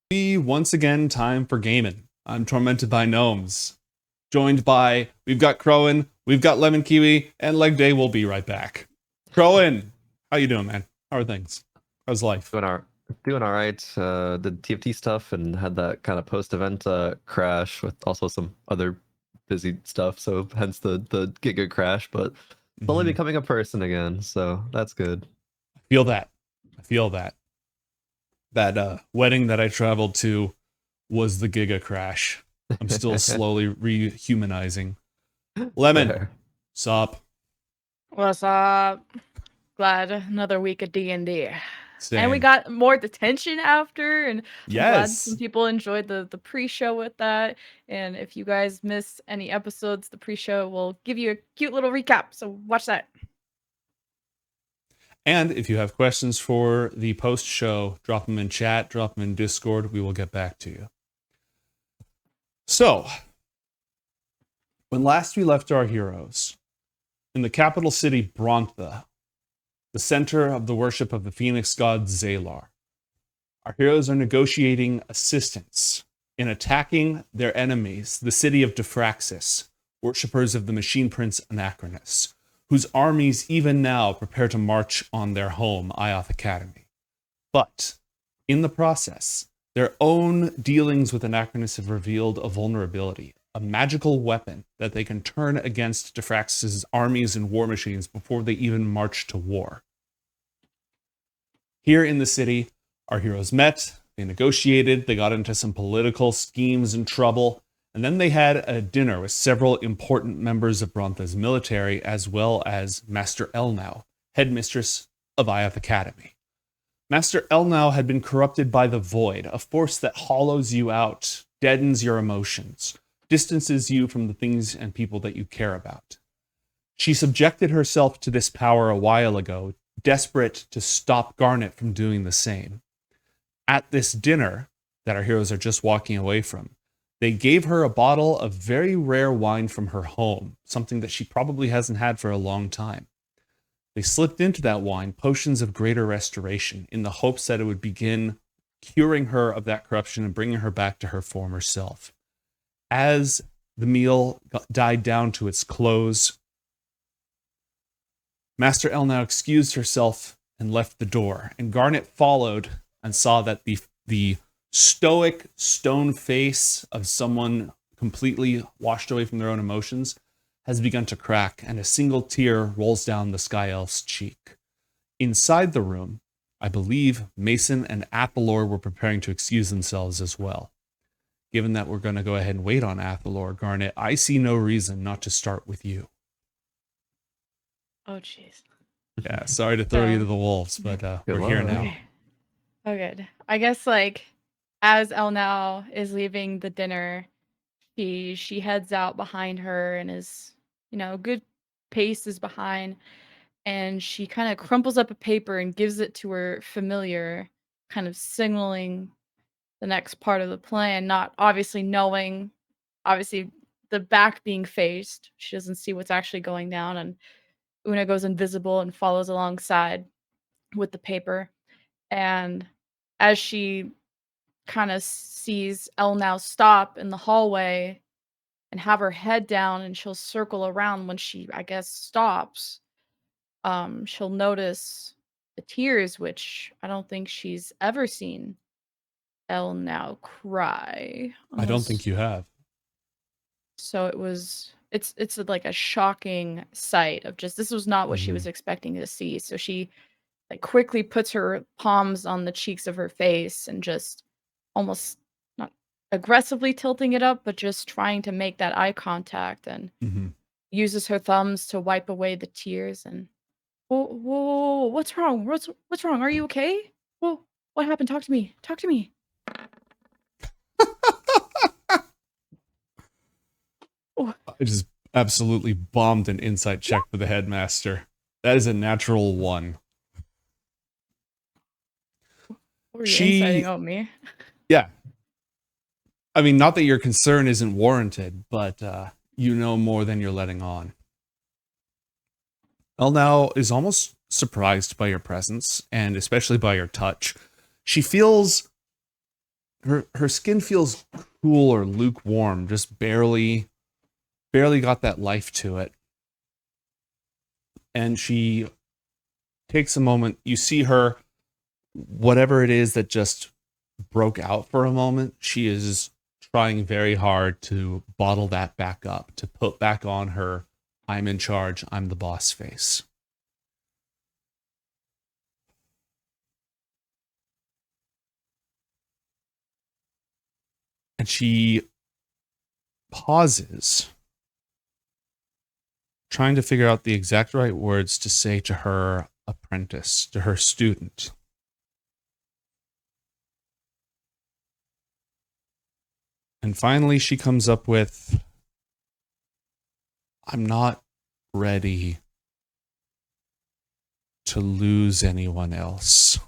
Once again time for gaming. I'm tormented by gnomes. Joined by we've got Crowan, we've got Lemon Kiwi, and Leg Day will be right back. Crowan, how you doing, man? How are things? How's life? Doing all right. Did TFT stuff and had that kind of post-event crash with also some other busy stuff. So hence the Giga crash, but slowly Mhm. becoming a person again. So that's good. I feel that. I feel that. That wedding that I traveled to was the Giga crash. I'm still slowly rehumanizing. Lemon, Fair. sup? What's up? Glad another week of D&D. And we Same. got more detention after, and I'm glad some Yes. people enjoyed the pre-show with that. And if you guys missed any episodes, the pre-show will give you a cute little recap, so watch that. And if you have questions for the post show, drop them in chat, drop them in Discord. We will get back to you. So, when last we left our heroes in the capital city Brontha, the center of the worship of the Phoenix god Zalar, our heroes are negotiating assistance in attacking their enemies, the city of Diffraxus, worshippers of the machine prince Anacra, whose armies even now prepare to march on their home, IOTH Academy. But in the process, their own dealings with Anachronus have revealed a vulnerability, a magical weapon that they can turn against Diffraxus' armies and war machines before they even march to war. Here in the city, our heroes met, they negotiated, they got into some political schemes and trouble, and then they had a dinner with several important members of Brontha's military, as well as Master Elnao, headmistress of IOTH Academy. Master Elnao had been corrupted by the Void, a force that hollows you out, deadens your emotions, distances you from the things and people that you care about. She subjected herself to this power a while ago, desperate to stop Garnet from doing the same. At this dinner that our heroes are just walking away from, they gave her a bottle of very rare wine from her home, something that she probably hasn't had for a long time. They slipped into that wine potions of greater restoration in the hopes that it would begin curing her of that corruption and bringing her back to her former self. As the meal died down to its close, Master Elnao excused herself and left the door, and Garnet followed and saw that the stoic stone face of someone completely washed away from their own emotions has begun to crack, and a single tear rolls down the Sky Elf's cheek. Inside the room, I believe Mason and Athalor were preparing to excuse themselves as well. Given that we're going to go ahead and wait on Athalor, Garnet, I see no reason not to start with you. Oh, jeez. Yeah, sorry to throw you to the wolves, but we're here now. Okay. Oh, good. I guess, as Elnao is leaving the dinner, she heads out behind her and is, a good pace is behind, and she kind of crumples up a paper and gives it to her familiar, kind of signaling the next part of the plan, not obviously knowing, obviously the back being faced. She doesn't see what's actually going down, and Una goes invisible and follows alongside with the paper. And as she kind of sees El now stop in the hallway and have her head down, and she'll circle around when she, I guess, stops, she'll notice the tears, which I don't think she's ever seen El now cry. I don't think you have. So it's like a shocking sight of just, this was not what she was expecting to see. So she quickly puts her palms on the cheeks of her face and just almost not aggressively tilting it up, but just trying to make that eye contact, and uses her thumbs to wipe away the tears. And whoa, what's wrong? What's wrong? Are you okay? Whoa, what happened? Talk to me. Talk to me. I just absolutely bombed an insight check for the headmaster. That is a natural 1. What were you inciting on me? Yeah. I mean, not that your concern isn't warranted, but you know more than you're letting on. Elnao is almost surprised by your presence, and especially by your touch. She feels her skin feels cool or lukewarm, just barely got that life to it. And she takes a moment. You see her, whatever it is that just broke out for a moment, she is trying very hard to bottle that back up, to put back on her I'm in charge, I'm the boss face. And she pauses, trying to figure out the exact right words to say to her apprentice, to her student. And finally, she comes up with, I'm not ready to lose anyone else.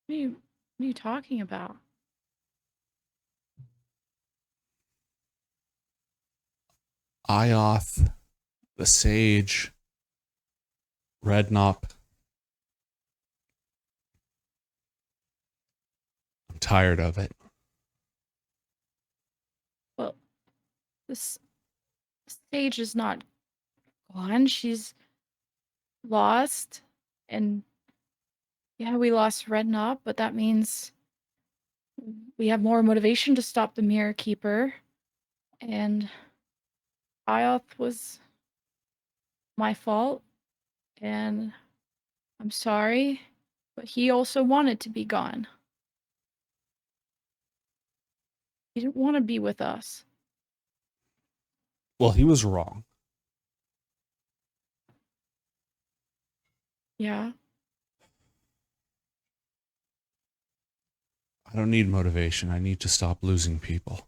What are you talking about? IOTH, the sage, Rednop. I'm tired of it. Well, this stage is not gone. She's lost. And yeah, we lost Red Knob, but that means we have more motivation to stop the Mirror Keeper. And IOTH was my fault. And I'm sorry, but he also wanted to be gone. He didn't want to be with us. Well, he was wrong. Yeah. I don't need motivation. I need to stop losing people.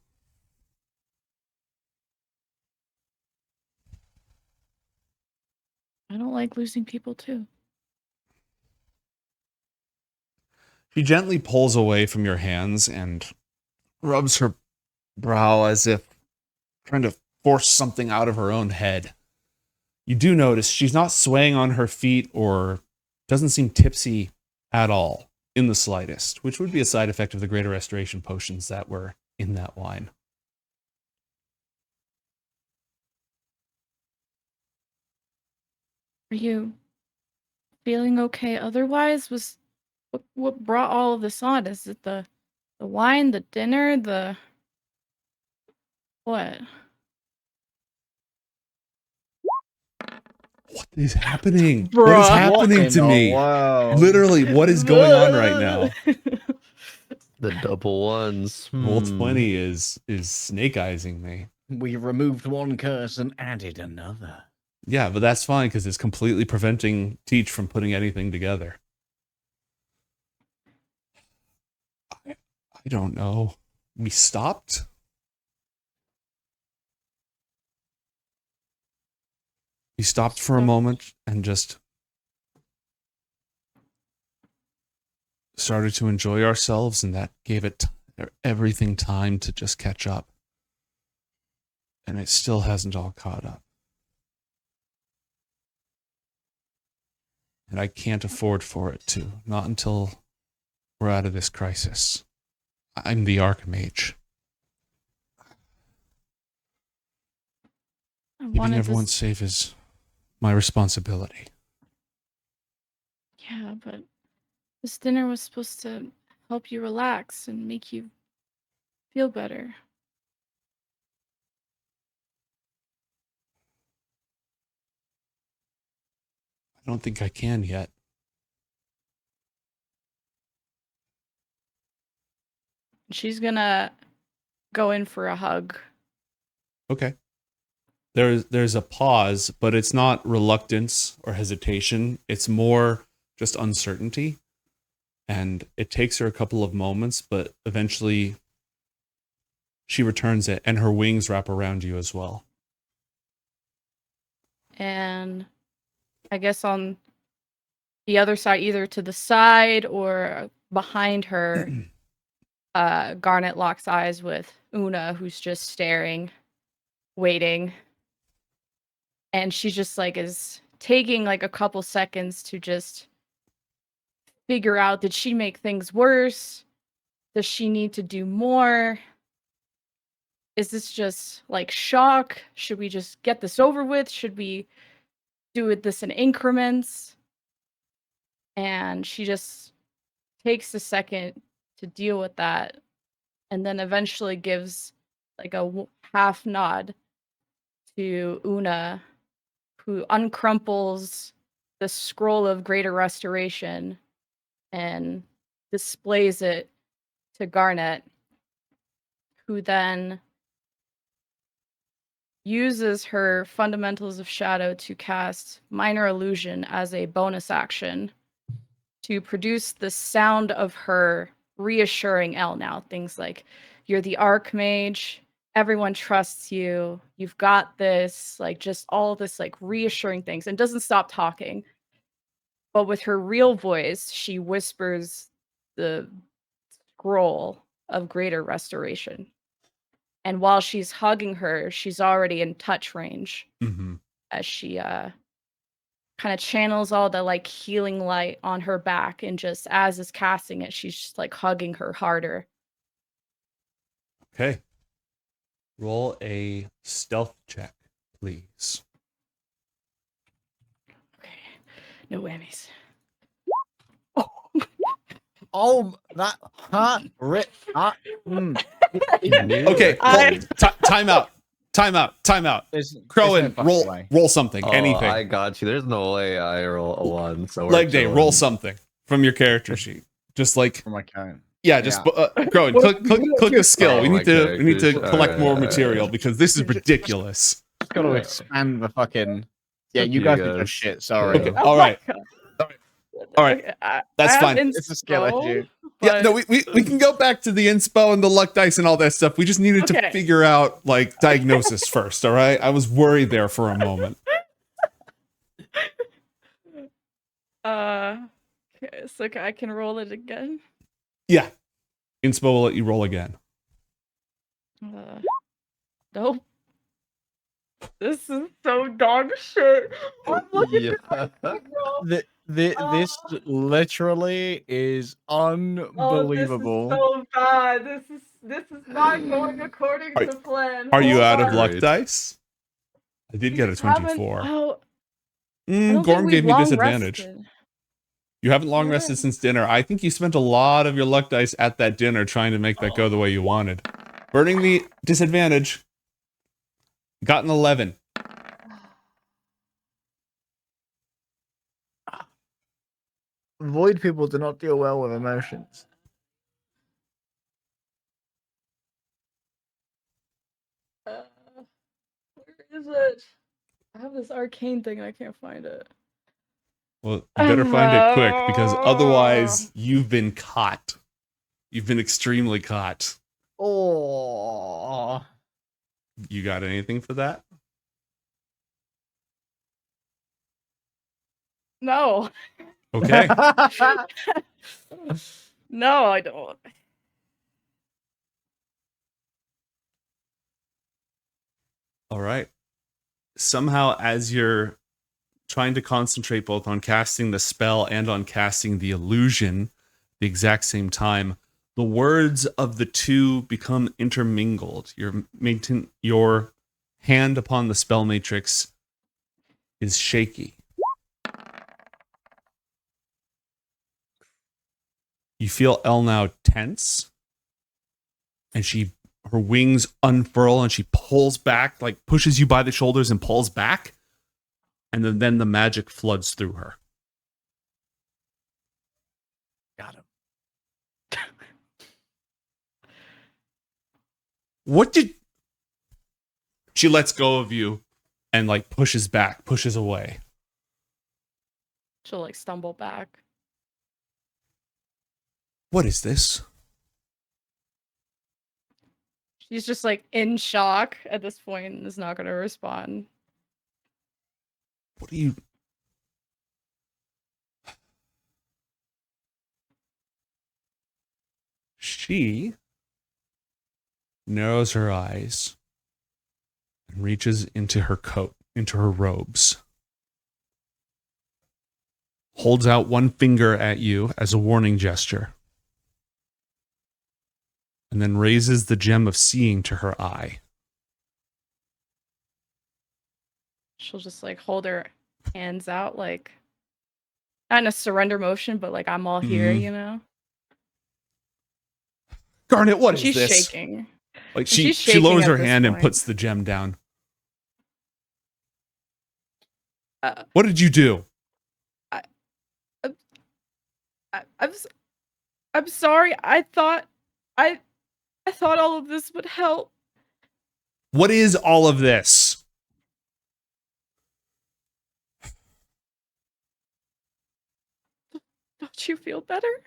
I don't like losing people too. She gently pulls away from your hands and rubs her brow as if trying to force something out of her own head. You do notice she's not swaying on her feet or doesn't seem tipsy at all in the slightest, which would be a side effect of the greater restoration potions that were in that wine. Are you feeling okay otherwise? What brought all of this on? Is it the wine, the dinner, the what? What is happening? What is Bruh. happening to me? Wow. Literally, what is going on right now? The double ones. Roll 20 is snake eyesing me. We removed one curse and added another. Yeah, but that's fine because it's completely preventing Teach from putting anything together. I don't know. We stopped? We stopped for a moment and just started to enjoy ourselves, and that gave it everything time to just catch up. And it still hasn't all caught up. And I can't afford for it to. Not until we're out of this crisis. I'm the archmage. Keeping everyone safe is my responsibility. Yeah, but this dinner was supposed to help you relax and make you feel better. I don't think I can yet. She's gonna go in for a hug. Okay. There's a pause, but it's not reluctance or hesitation. It's more just uncertainty. And it takes her a couple of moments, but eventually she returns it and her wings wrap around you as well. And I guess on the other side, either to the side or behind her, Garnet locks eyes with Una, who's just staring, waiting. And she just like is taking like a couple seconds to just figure out, did she make things worse? Does she need to do more? Is this just like shock? Should we just get this over with? Should we do this in increments? And she just takes a second to deal with that, and then eventually gives like a half nod to Una, who uncrumples the scroll of greater restoration and displays it to Garnet, who then uses her Fundamentals of Shadow to cast Minor Illusion as a bonus action to produce the sound of her reassuring Elnao. Things like, you're the archmage, everyone trusts you, you've got this, like just all this like reassuring things, and doesn't stop talking. But with her real voice, she whispers the scroll of greater restoration. And while she's hugging her, she's already in touch range as she kind of channels all the like healing light on her back, and just as is casting it, she's just like hugging her harder. Okay. Roll a stealth check, please. Okay. No whammies. Oh, that hot rip. Okay, time out. Time out. Crowin, roll something. Oh, Anything. I got you. There's no way I roll a 1. So we're Leg day, chilling. roll something from your character sheet. Just like, From my count. yeah, just Crowin, click a skill. Oh, we need to all collect right, more all right. material because this is ridiculous. Just gotta expand the fucking. Yeah, Fuck you you guys are guys. just shit. Sorry. Okay, all right. All right. Okay, That's I have fine. It's a skill inspo, issue. Yeah, but- no, we can go back to the inspo and the luck dice and all that stuff. We just needed to Okay. figure out like diagnosis first, all right? I was worried there for a moment. Okay, so I can roll it again. Yeah. Inspo will let you roll again. Nope. This is so dog shit. I'm looking Yeah. This literally is unbelievable. Oh, this is so bad. This is not going according Are- to plan. Are you Hold out of on. luck Great. dice? I did get a You haven't- 24. Oh, I don't think Gorm we've gave me long disadvantage. rested. You haven't long Yeah. rested since dinner. I think you spent a lot of your luck dice at that dinner trying to make that go the way you wanted. Burning the disadvantage. Got an 11. Void people do not deal well with emotions. Where is it? I have this arcane thing and I can't find it. Well, you better find it quick because otherwise you've been caught. You've been extremely caught. Oh. You got anything for that? No. Okay. No, I don't. All right. Somehow, as you're trying to concentrate both on casting the spell and on casting the illusion at the exact same time, the words of the two become intermingled. Your hand upon the spell matrix is shaky. You feel Elnao tense, and her wings unfurl and she pulls back, like pushes you by the shoulders and pulls back, and then the magic floods through her. Got him. What did she lets go of you and like pushes away. She'll like stumble back. What is this? She's just like in shock at this point and is not going to respond. What are you? She narrows her eyes and reaches into her coat, into her robes. holds out one finger at you as a warning gesture, and then raises the gem of seeing to her eye. She'll just like hold her hands out, like not in a surrender motion, but like I'm all here, Mhm. you know? Garnet, what is She's this? shaking. Like She's she shaking lowers at her this hand and point. puts the gem down. Uh, What did you do? I'm sorry. I thought all of this would help. What is all of this? Don't you feel better?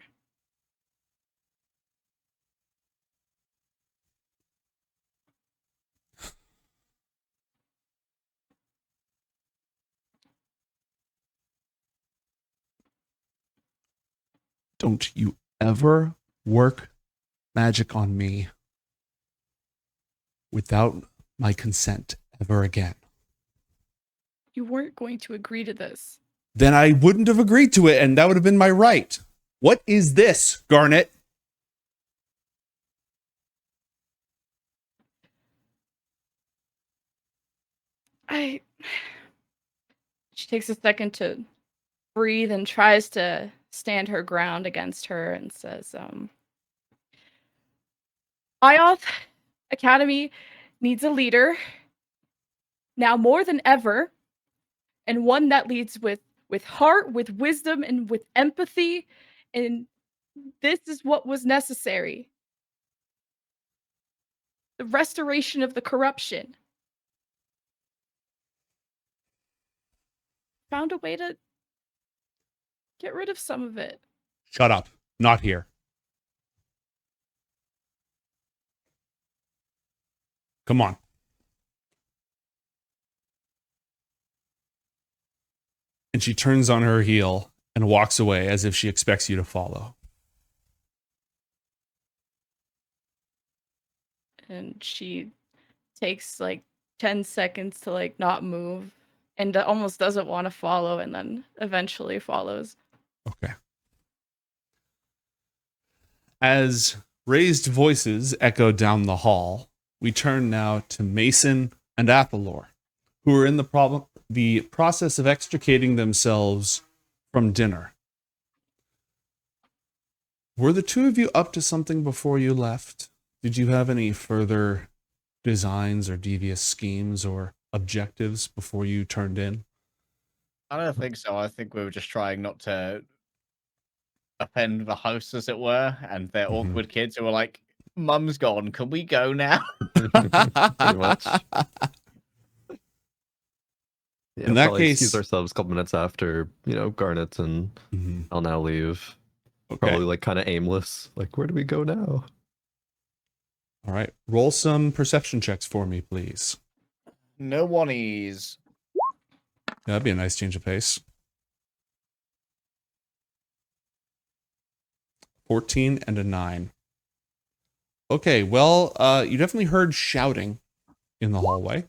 Don't you ever work magic on me without my consent ever again. You weren't going to agree to this. Then I wouldn't have agreed to it, and that would have been my right. What is this, Garnet? She takes a second to breathe and tries to stand her ground against her and says, IOTH Academy needs a leader now more than ever, and one that leads with heart, with wisdom, and with empathy, and this is what was necessary. The restoration of the corruption. Found a way to get rid of some of it. Shut up. Not here. Come on. And she turns on her heel and walks away as if she expects you to follow. And she takes like 10 seconds to like not move and almost doesn't want to follow, and then eventually follows. Okay. As raised voices echo down the hall, we turn now to Mason and Athalor, who are in the process of extricating themselves from dinner. Were the two of you up to something before you left? Did you have any further designs or devious schemes or objectives before you turned in? I don't think so. I think we were just trying not to offend the hosts, as it were, and their awkward kids who were like, Mum's gone, can we go now? Pretty much. Yeah, In that probably case- excuse ourselves a couple minutes after, Garnet and Elnao leave. Okay. Probably like kind of aimless. Like, where do we go now? All right. Roll some perception checks for me, please. No oneies. That'd be a nice change of pace. 14 and a 9. Okay, well, you definitely heard shouting in the hallway.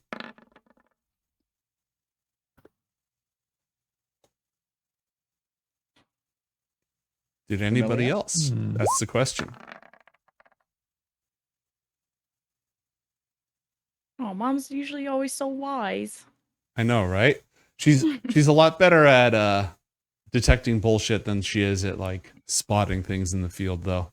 Did anybody else? That's the question. Oh, Mom's usually always so wise. I know, right? She's a lot better at detecting bullshit than she is at like spotting things in the field, though.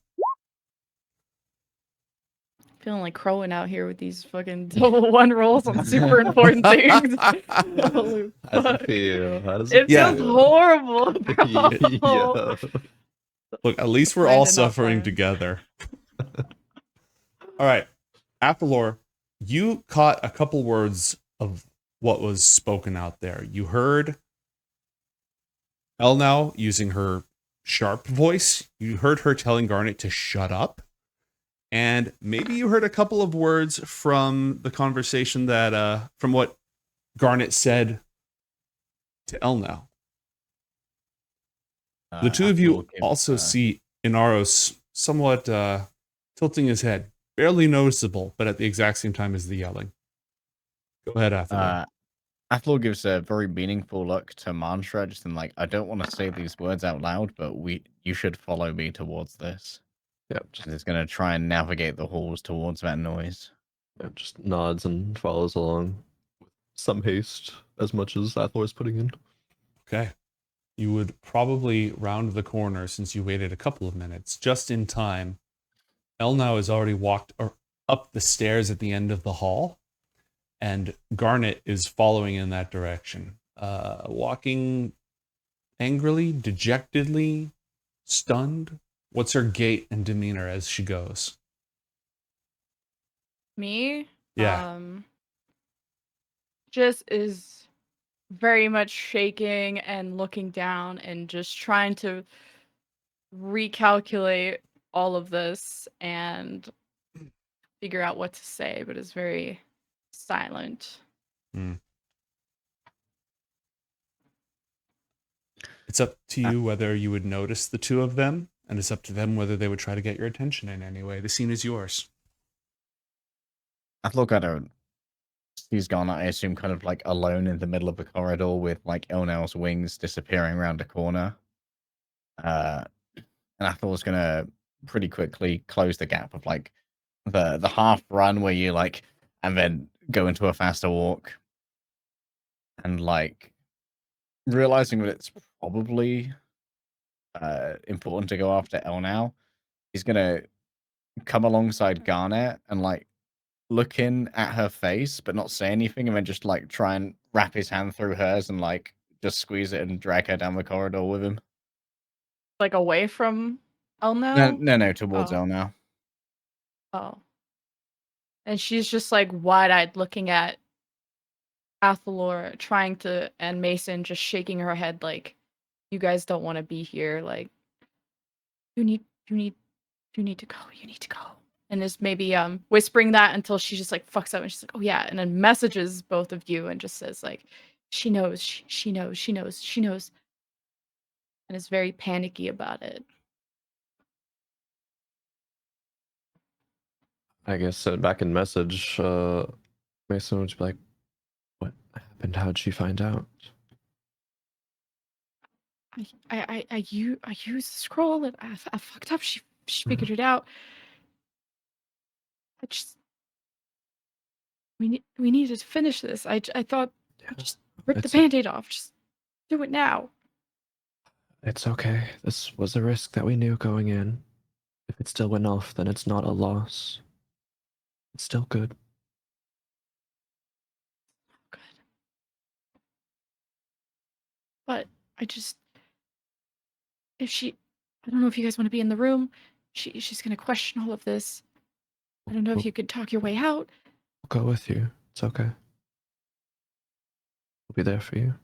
Feeling like crowing out here with these fucking double one rolls on super important things. Holy How does fuck. it feel? How does It it feels feel? horrible, bro. Yeah. Look, at least we're Planned all and not suffering planned. together. All right, Athalor, you caught a couple words of what was spoken out there. You heard Elnao using her sharp voice. You heard her telling Garnet to shut up. And maybe you heard a couple of words from the conversation that, from what Garnet said to Elnao. The two of you also see Inaros somewhat tilting his head, barely noticeable, but at the exact same time as the yelling. Go ahead, Athalor. Athalor gives a very meaningful look to Mantra, just in like, I don't want to say these words out loud, but you should follow me towards this. Yeah, And it's going to try and navigate the halls towards that noise. just nods and follows along with some haste, as much as Athalor's putting in. Okay. You would probably round the corner since you waited a couple of minutes, just in time. Elnao has already walked up the stairs at the end of the hall, and Garnet is following in that direction, walking angrily, dejectedly, stunned. What's her gait and demeanor as she goes? Me? Yeah. Just is very much shaking and looking down and just trying to recalculate all of this and figure out what to say, but is very silent. It's up to you whether you would notice the two of them, and it's up to them whether they would try to get your attention in any way. The scene is yours. Athalor kind of sees Garnet, I assume, kind of like alone in the middle of the corridor with like Elnao's wings disappearing around a corner. And Athalor's gonna pretty quickly close the gap of like the half run where you like, and then go into a faster walk, and like realizing that it's probably important to go after Elnao, he's gonna come alongside Garnet and like look in at her face but not say anything, and then just like try and wrap his hand through hers and like just squeeze it and drag her down the corridor with him. Like away from Elnao? No, towards Oh. Elnao. Oh. And she's just like wide-eyed looking at Athalor and Mason just shaking her head like, you guys don't want to be here. Like, you need to go. You need to go. And is maybe whispering that until she just like fucks up and she's like, oh yeah, and then messages both of you and just says like, she knows, she knows, and is very panicky about it. I guess send back in message. Mason would be like, "What happened? How'd she find out?" I used the scroll and I fucked up. She figured it out. I just we needed to finish this. I thought just rip the band-aid off. Just do it now. It's okay. This was a risk that we knew going in. If it still went off, then it's not a loss. It's still good. Good. But I just I don't know if you guys want to be in the room. She's gonna question all of this. I don't know if you could talk your way out. We'll go with you. It's okay. We'll be there for you.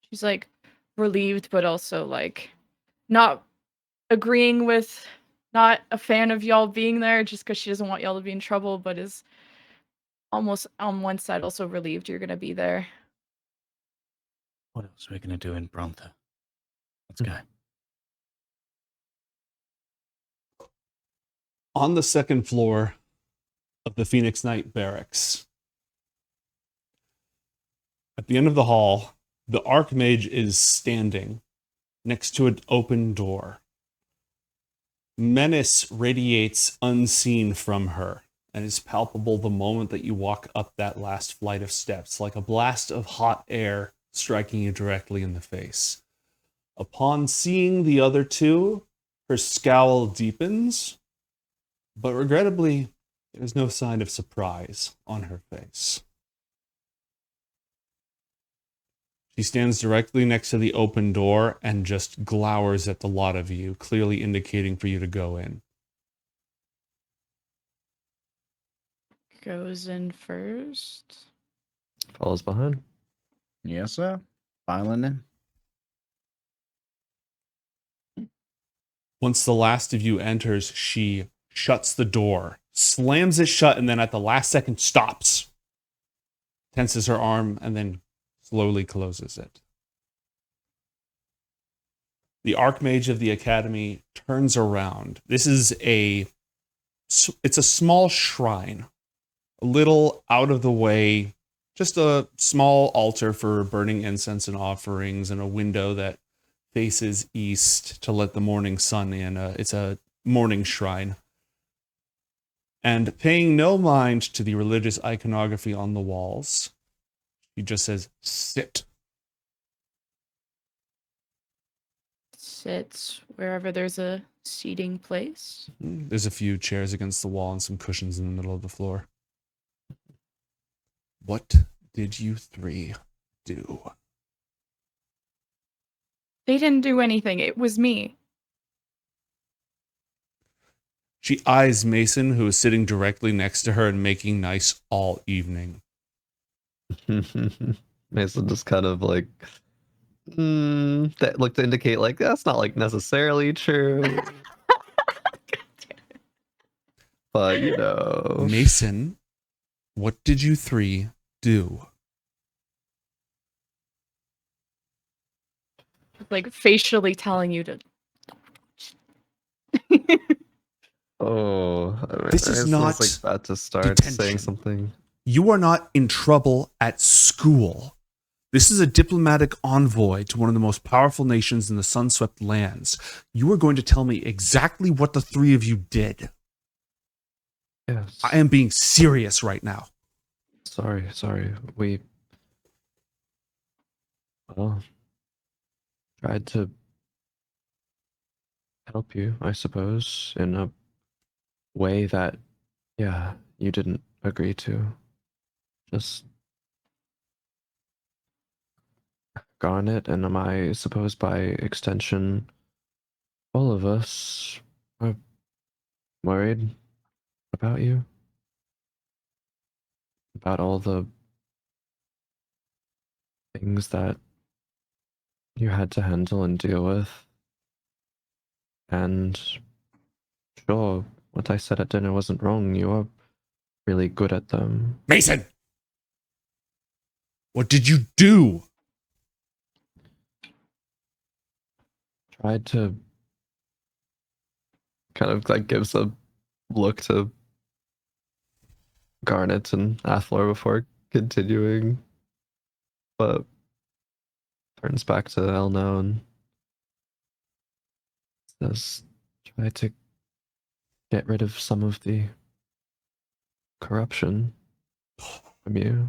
She's like relieved, but also like not agreeing with, not a fan of y'all being there just because she doesn't want y'all to be in trouble, but is almost on one side also relieved you're gonna be there. What else are we gonna do in Brontha? Let's go. On the second floor of the Phoenix Knight Barracks, at the end of the hall, the archmage is standing next to an open door. Menace radiates unseen from her and is palpable the moment that you walk up that last flight of steps, like a blast of hot air striking you directly in the face. Upon seeing the other two, her scowl deepens, but regrettably, there's no sign of surprise on her face. She stands directly next to the open door and just glowers at the lot of you, clearly indicating for you to go in. Goes in first. Follows behind. Yes, sir. Filing in. Once the last of you enters, she shuts the door, slams it shut, and then at the last second stops, tenses her arm, and then slowly closes it. The archmage of the academy turns around. It's a small shrine a little out of the way, just a small altar for burning incense and offerings, and a window that faces east to let the morning sun in. It's a morning shrine. And paying no mind to the religious iconography on the walls, he just says, sit. Sit wherever there's a seating place. There's a few chairs against the wall and some cushions in the middle of the floor. What did you three do? They didn't do anything. It was me. She eyes Mason, who is sitting directly next to her and making nice all evening. Mason just kind of like that look to indicate like that's not like necessarily true. But you know. Mason, what did you three do? Like facially telling you to. Oh, This is not like about to start detention. saying something. You are not in trouble at school. This is a diplomatic envoy to one of the most powerful nations in the sun-swept lands. You are going to tell me exactly what the three of you did. Yes. I am being serious right now. Sorry. We tried to help you, I suppose, in a way that, yeah, you didn't agree to. Just Garnet and I suppose by extension, all of us are worried about you. About all the things that you had to handle and deal with. And sure, what I said at dinner wasn't wrong. You are really good at them. Mason! What did you do? Tried to kind of like gives a look to Garnet and Athalor before continuing, but turns back to Elnao and says, try to get rid of some of the corruption from you.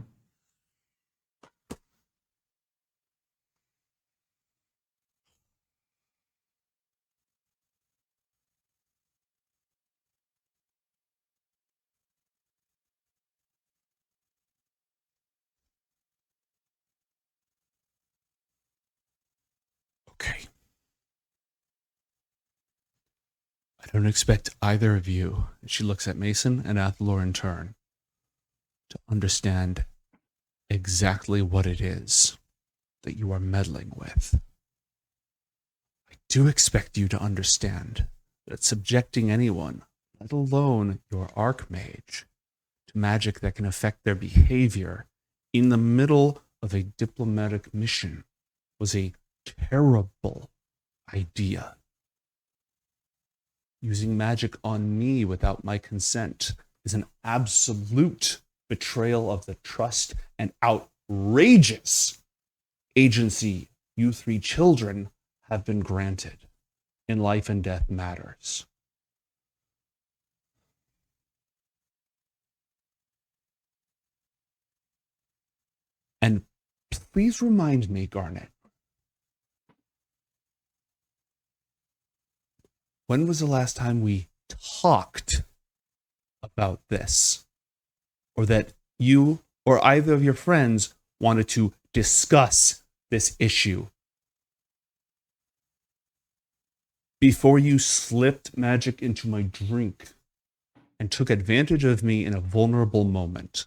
Okay. I don't expect either of you, she looks at Mason and Athalor in turn, to understand exactly what it is that you are meddling with. I do expect you to understand that subjecting anyone, let alone your archmage, to magic that can affect their behavior in the middle of a diplomatic mission was a terrible idea. Using magic on me without my consent is an absolute betrayal of the trust and outrageous agency you three children have been granted in life and death matters. And please remind me, Garnet, when was the last time we talked about this? Or that you or either of your friends wanted to discuss this issue? Before you slipped magic into my drink and took advantage of me in a vulnerable moment.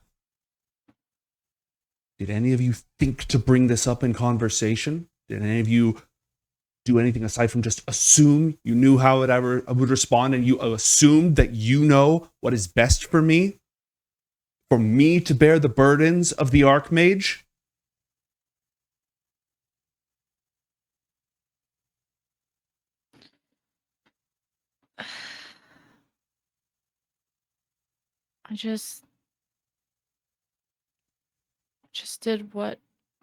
Did any of you think to bring this up in conversation? Did any of you do anything aside from just assume you knew how I would respond, and you assumed that you know what is best for me to bear the burdens of the archmage? I just just did what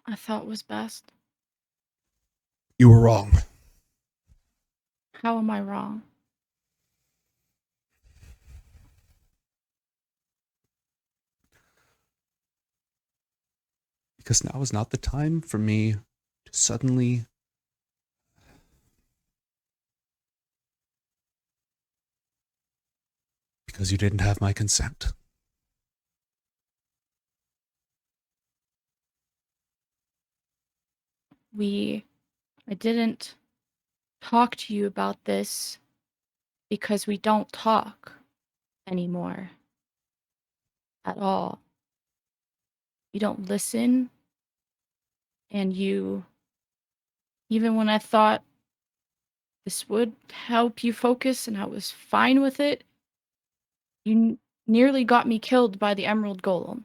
I thought was best. You were wrong. How am I wrong? Because now is not the time for me to suddenly because you didn't have my consent. I didn't talk to you about this because we don't talk anymore at all. You don't listen, and even when I thought this would help you focus and I was fine with it, you nearly got me killed by the Emerald Golem,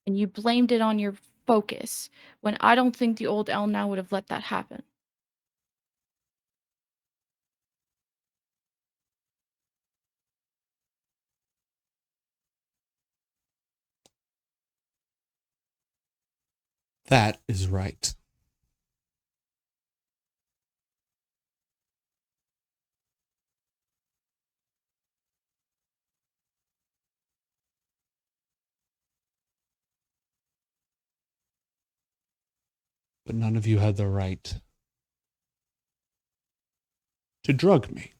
and you blamed it on your focus when I don't think the old Elnao would have let that happen. That is right. But none of you had the right to drug me.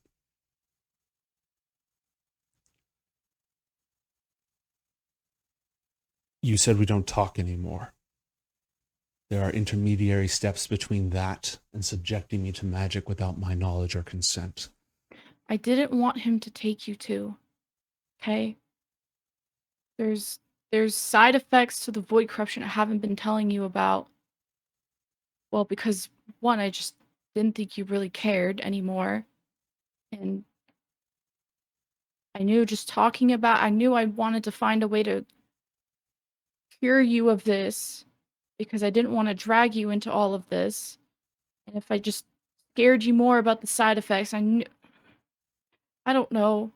You said we don't talk anymore. There are intermediary steps between that and subjecting me to magic without my knowledge or consent. I didn't want him to take you to. Okay? There's side effects to the void corruption I haven't been telling you about. Well, because one, I just didn't think you really cared anymore. And I knew I knew I wanted to find a way to cure you of this because I didn't want to drag you into all of this. And if I just scared you more about the side effects, I don't know.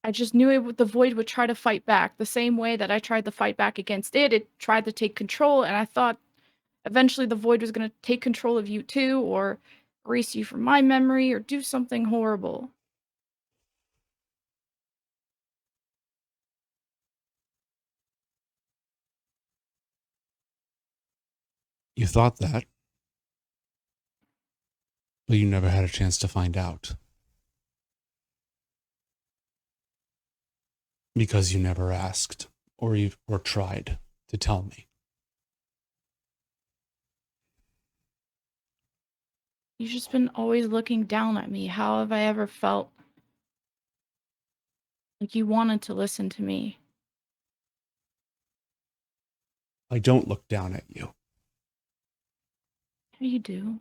I just knew the void would try to fight back the same way that I tried to fight back against it. It tried to take control, and I thought eventually the void was going to take control of you too, or erase you from my memory, or do something horrible. You thought that, but you never had a chance to find out. Because you never asked or tried to tell me. You've just been always looking down at me. How have I ever felt like you wanted to listen to me? I don't look down at you. Yeah, you do.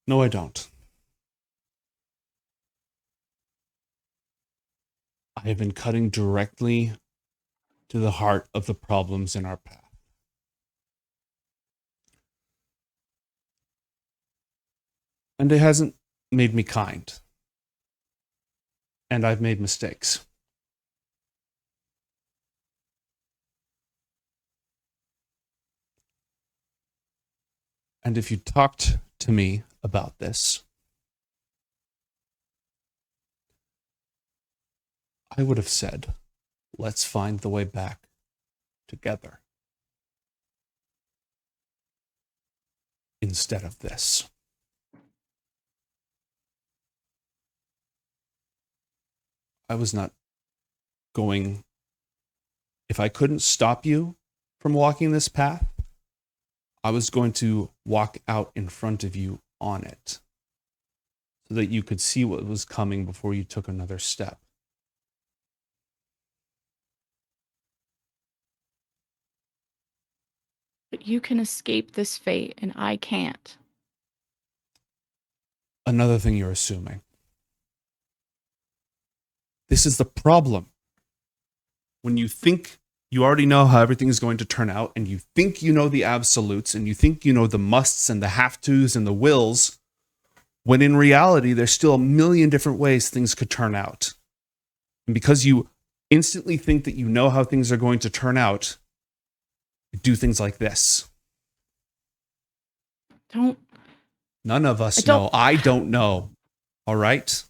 No, I don't. I have been cutting directly to the heart of the problems in our path. And it hasn't made me kind. And I've made mistakes. And if you talked to me about this, I would have said, let's find the way back together. Instead of this. I was not going. If I couldn't stop you from walking this path, I was going to walk out in front of you on it so that you could see what was coming before you took another step. But you can escape this fate, and I can't. Another thing you're assuming. This is the problem. When you think you already know how everything is going to turn out, and you think you know the absolutes, and you think you know the musts and the have-tos and the wills, when in reality, there's still a million different ways things could turn out. And because you instantly think that you know how things are going to turn out, you do things like this. Don't. None of us I don't- know. I don't know. All right?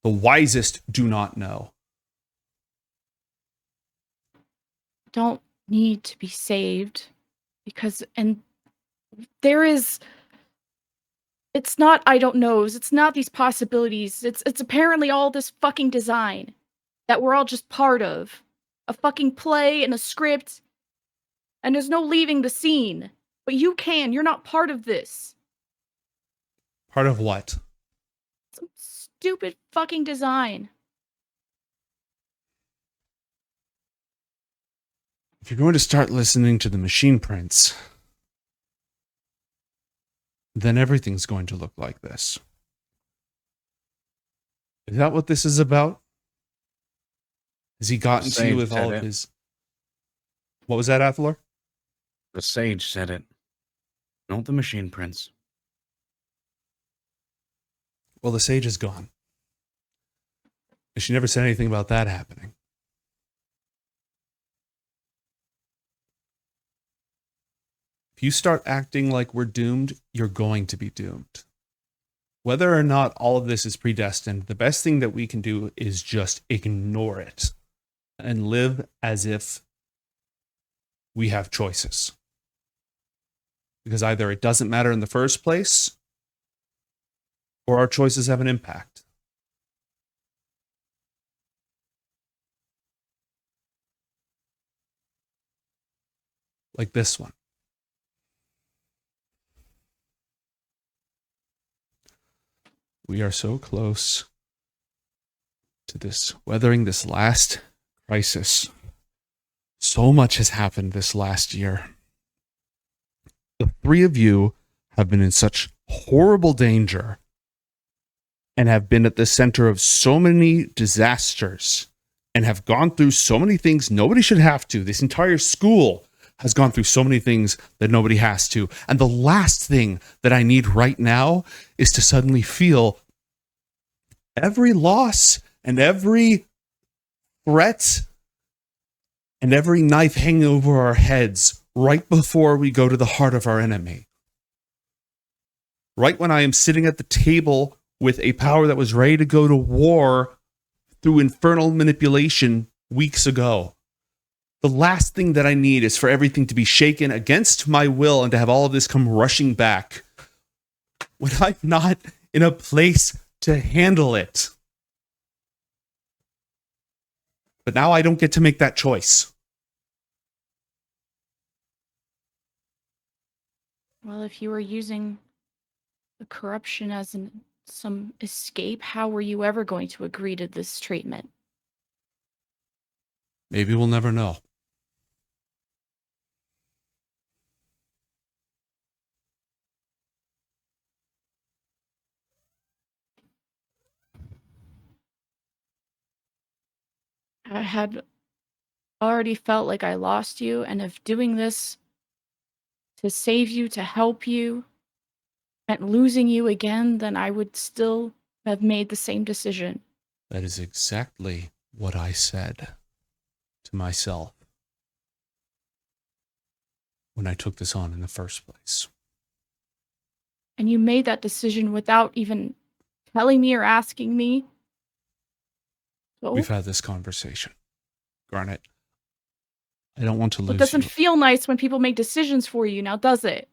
The wisest do not know. Don't need to be saved because there is, it's not I don't knows, it's not these possibilities, it's apparently all this fucking design that we're all just part of, a fucking play and a script, and there's no leaving the scene, but you're not part of this. Part of what? Some stupid fucking design. If you're going to start listening to the machine prints, then everything's going to look like this. Is that what this is about? Has he gotten to you with all of his... What was that, Athalor? The sage said it, not the machine prints. Well, the sage is gone. And she never said anything about that happening. If you start acting like we're doomed, you're going to be doomed. Whether or not all of this is predestined, the best thing that we can do is just ignore it and live as if we have choices. Because either it doesn't matter in the first place, or our choices have an impact. Like this one. We are so close to this, weathering this last crisis. So much has happened this last year. The three of you have been in such horrible danger and have been at the center of so many disasters and have gone through so many things nobody should have to. This entire school has gone through so many things that nobody has to. And the last thing that I need right now is to suddenly feel every loss and every threat and every knife hanging over our heads right before we go to the heart of our enemy. Right when I am sitting at the table with a power that was ready to go to war through infernal manipulation weeks ago. The last thing that I need is for everything to be shaken against my will and to have all of this come rushing back when I'm not in a place to handle it. But now I don't get to make that choice. Well, if you were using the corruption as some escape, how were you ever going to agree to this treatment? Maybe we'll never know. I had already felt like I lost you, and if doing this to save you, to help you, meant losing you again, then I would still have made the same decision. That is exactly what I said to myself when I took this on in the first place. And you made that decision without even telling me or asking me. So, We've had this conversation. Garnet, I don't want to lose it doesn't you. feel nice when people make decisions for you, now does it?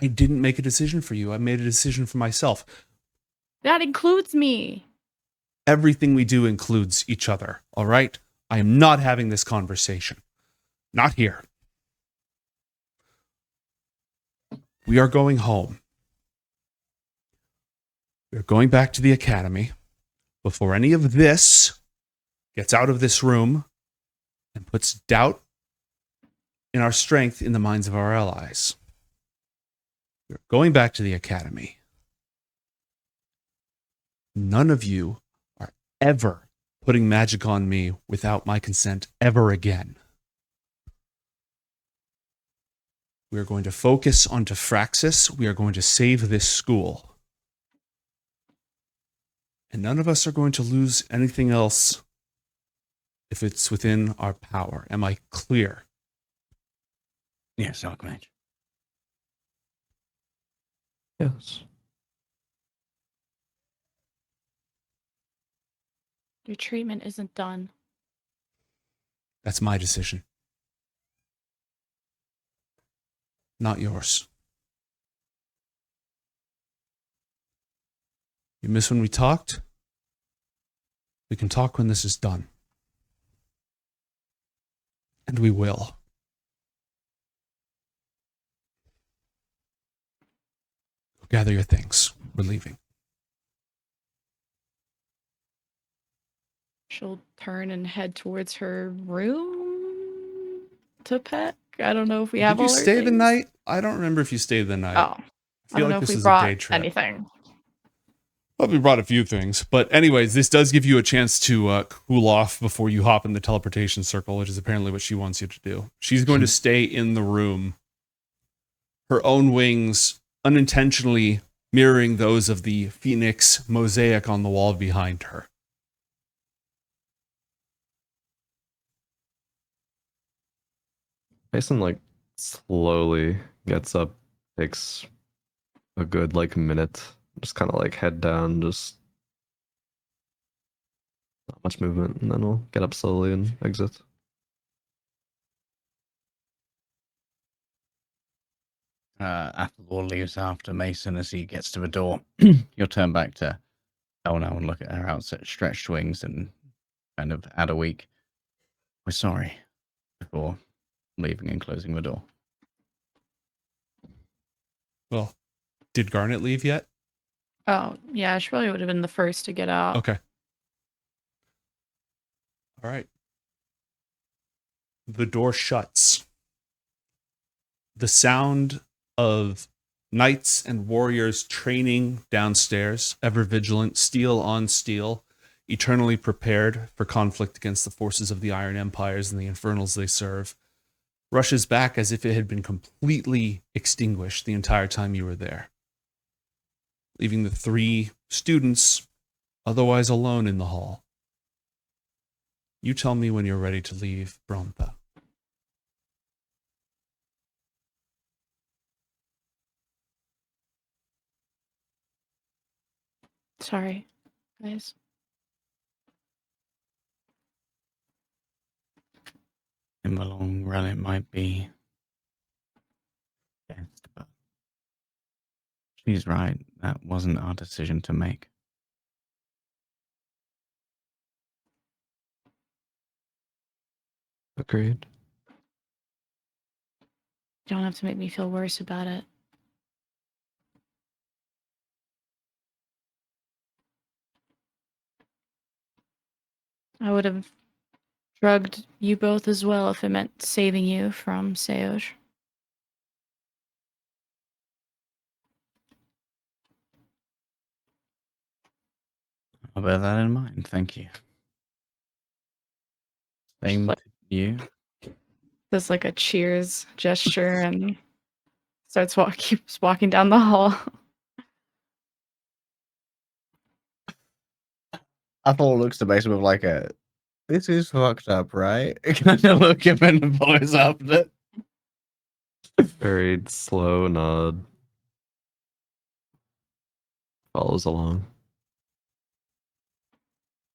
I didn't make a decision for you. I made a decision for myself. That includes me. Everything we do includes each other, all right? I am not having this conversation. Not here. We are going home. We are going back to the academy before any of this gets out of this room and puts doubt in our strength in the minds of our allies. We're going back to the academy. None of you are ever putting magic on me without my consent ever again. We are going to focus on Diffraxus. We are going to save this school. And none of us are going to lose anything else if it's within our power. Am I clear? Yes, archmage. Yes. Your treatment isn't done. That's my decision. Not yours. You miss when we talked? We can talk when this is done. And we will. Gather your things. We're leaving. She'll turn and head towards her room to peck. I don't know if we have Did you all our stay the things. night? I don't remember if you stayed the night. Oh, I I feel don't like know if this we is a brought day trip. anything. Well, we brought a few things. But anyways, this does give you a chance to cool off before you hop in the teleportation circle, which is apparently what she wants you to do. She's going to stay in the room. Her own wings unintentionally mirroring those of the phoenix mosaic on the wall behind her. Mason like slowly gets up, takes a good like minute, just kind of like head down, just not much movement, and then we'll get up slowly and exit. Athalor leaves after Mason as he gets to the door. You'll turn back to Elnao and look at her outstretched wings and kind of add a week. We're sorry. Before leaving and closing the door. Well, did Garnet leave yet? Oh, yeah, she probably would have been the first to get out. Okay. All right. The door shuts. The sound of knights and warriors training downstairs, ever vigilant, steel on steel, eternally prepared for conflict against the forces of the Iron Empires and the Infernals they serve, rushes back as if it had been completely extinguished the entire time you were there, leaving the three students otherwise alone in the hall. You tell me when you're ready to leave Brontha. Sorry, guys. In the long run, it might be best, but she's right. That wasn't our decision to make. Agreed. You don't have to make me feel worse about it. I would have drugged you both as well if it meant saving you from Seoj. I'll bear that in mind. Thank you. Same to you. Does like a cheers gesture and keeps walking down the hall. Athalor looks to Mason with like a, this is fucked up, right? Kind of look him in the voice after. Very slow nod. Follows along.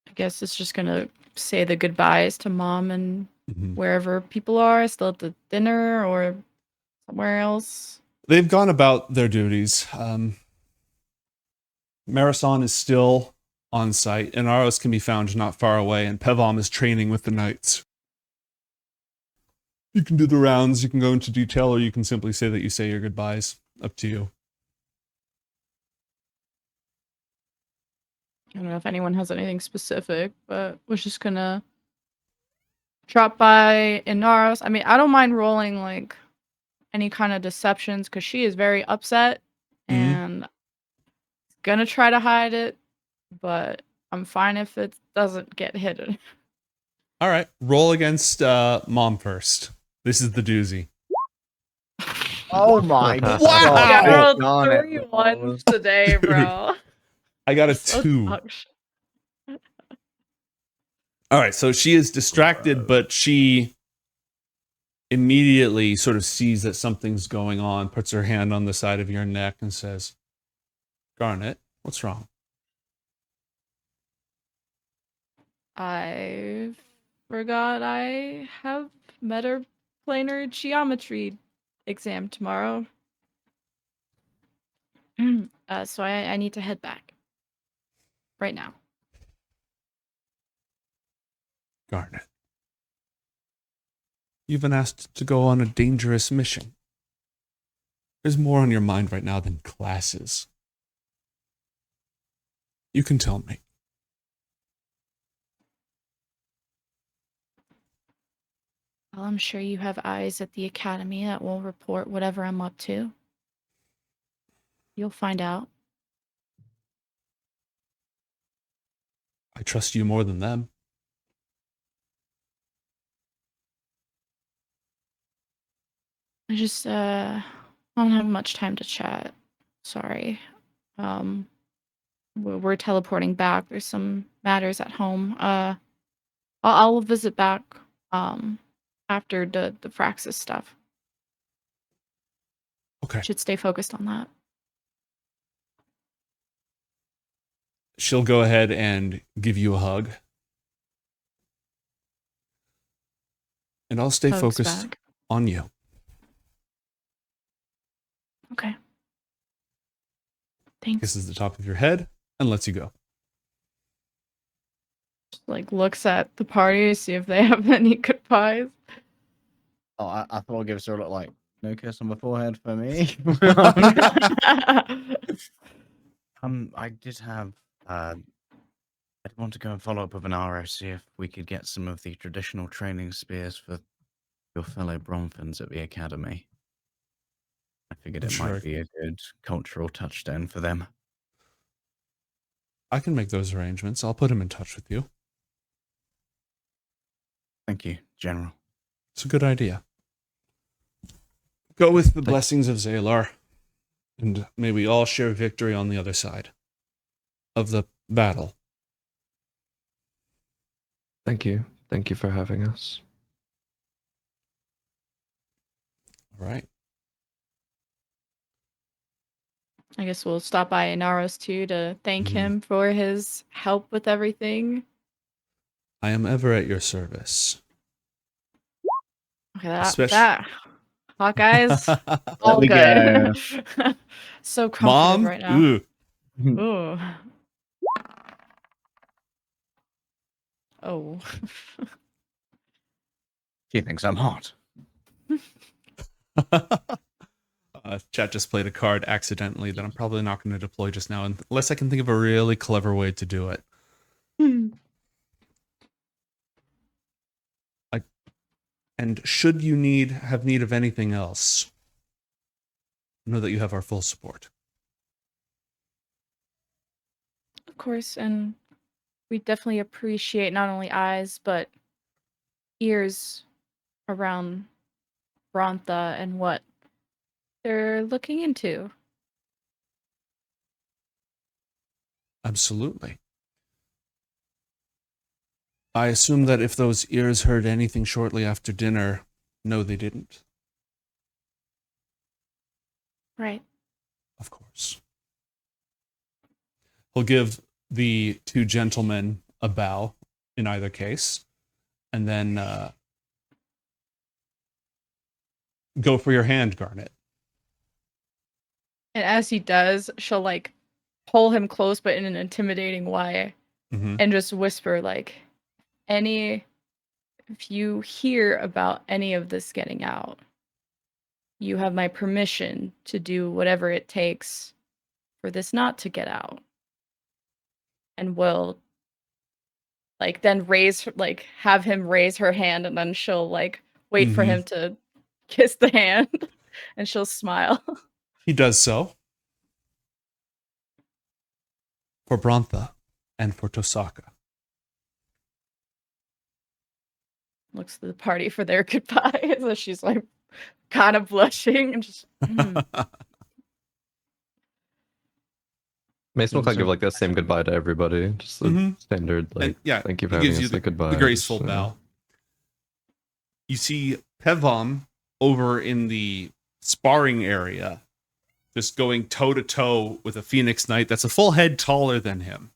I guess it's just gonna say the goodbyes to Mom and Mm-hmm. wherever people are, still at the dinner or somewhere else. They've gone about their duties. Marathon is still on site, and Aros can be found not far away, and Pevom is training with the knights. You can do the rounds, you can go into detail, or you can simply say that you say your goodbyes. Up to you. I don't know if anyone has anything specific, but was just gonna drop by Inaros. I mean, I don't mind rolling like any kind of deceptions because she is very upset and gonna try to hide it, but I'm fine if it doesn't get hidden. All right, roll against Mom first. This is the doozy. Oh my Wow. god. I Wow. rolled Garnet. 3 ones today, bro. I got a So 2. sucks. All right, so she is distracted, but she immediately sort of sees that something's going on, puts her hand on the side of your neck and says, Garnet, what's wrong? I forgot I have metaplanar geometry exam tomorrow. So I need to head back. Right now. Garnet, you've been asked to go on a dangerous mission. There's more on your mind right now than classes. You can tell me. Well, I'm sure you have eyes at the academy that will report whatever I'm up to. You'll find out. I trust you more than them. I just don't have much time to chat. Sorry. We're teleporting back. There's some matters at home. I'll visit back after the Diffraxus stuff. Okay. Should stay focused on that. She'll go ahead and give you a hug. And I'll stay Hugs focused back. on you. Okay. Thanks. Kisses the top of your head and lets you go. Just, like, looks at the party to see if they have any good pies. Oh, I thought I'd give her a look like, no kiss on the forehead for me. I did have, I'd want to go and follow up with Anacra, see if we could get some of the traditional training spears for your fellow Bronfins at the academy. I figured it Sure. might be a good cultural touchstone for them. I can make those arrangements. I'll put him in touch with you. Thank you, General. It's a good idea. Go with the blessings of Zalar, and may we all share victory on the other side of the battle. Thank you. Thank you for having us. All right. I guess we'll stop by Inaros too to thank Mhm. him for his help with everything. I am ever at your service. Okay, that Especially- Hawkeyes, all we good. So comforted Mom? right now. Ooh. Ooh. Oh. She thinks I'm hot. Chat just played a card accidentally that I'm probably not going to deploy just now unless I can think of a really clever way to do it. And should you have need of anything else, know that you have our full support. Of course, and we definitely appreciate not only eyes but ears around Brontha and what they're looking into. Absolutely. I assume that if those ears heard anything shortly after dinner, no, they didn't. Right. Of course. He'll give the two gentlemen a bow in either case, and then go for your hand, Garnet. And as he does, she'll like pull him close but in an intimidating way Mm-hmm. and just whisper like, if you hear about any of this getting out, you have my permission to do whatever it takes for this not to get out. And will like then have him raise her hand, and then she'll like wait for Mhm. him to kiss the hand and she'll smile. He does so. For Brontha and for Tosaka. Looks to the party for their goodbye. So she's like kind of blushing and just Mason will kind of give like the same goodbye to everybody, just the standard like, And yeah, thank you for he having gives us. you Say goodbye. the graceful just, bow. You see Pevom over in the sparring area, just going toe to toe with a Phoenix Knight that's a full head taller than him.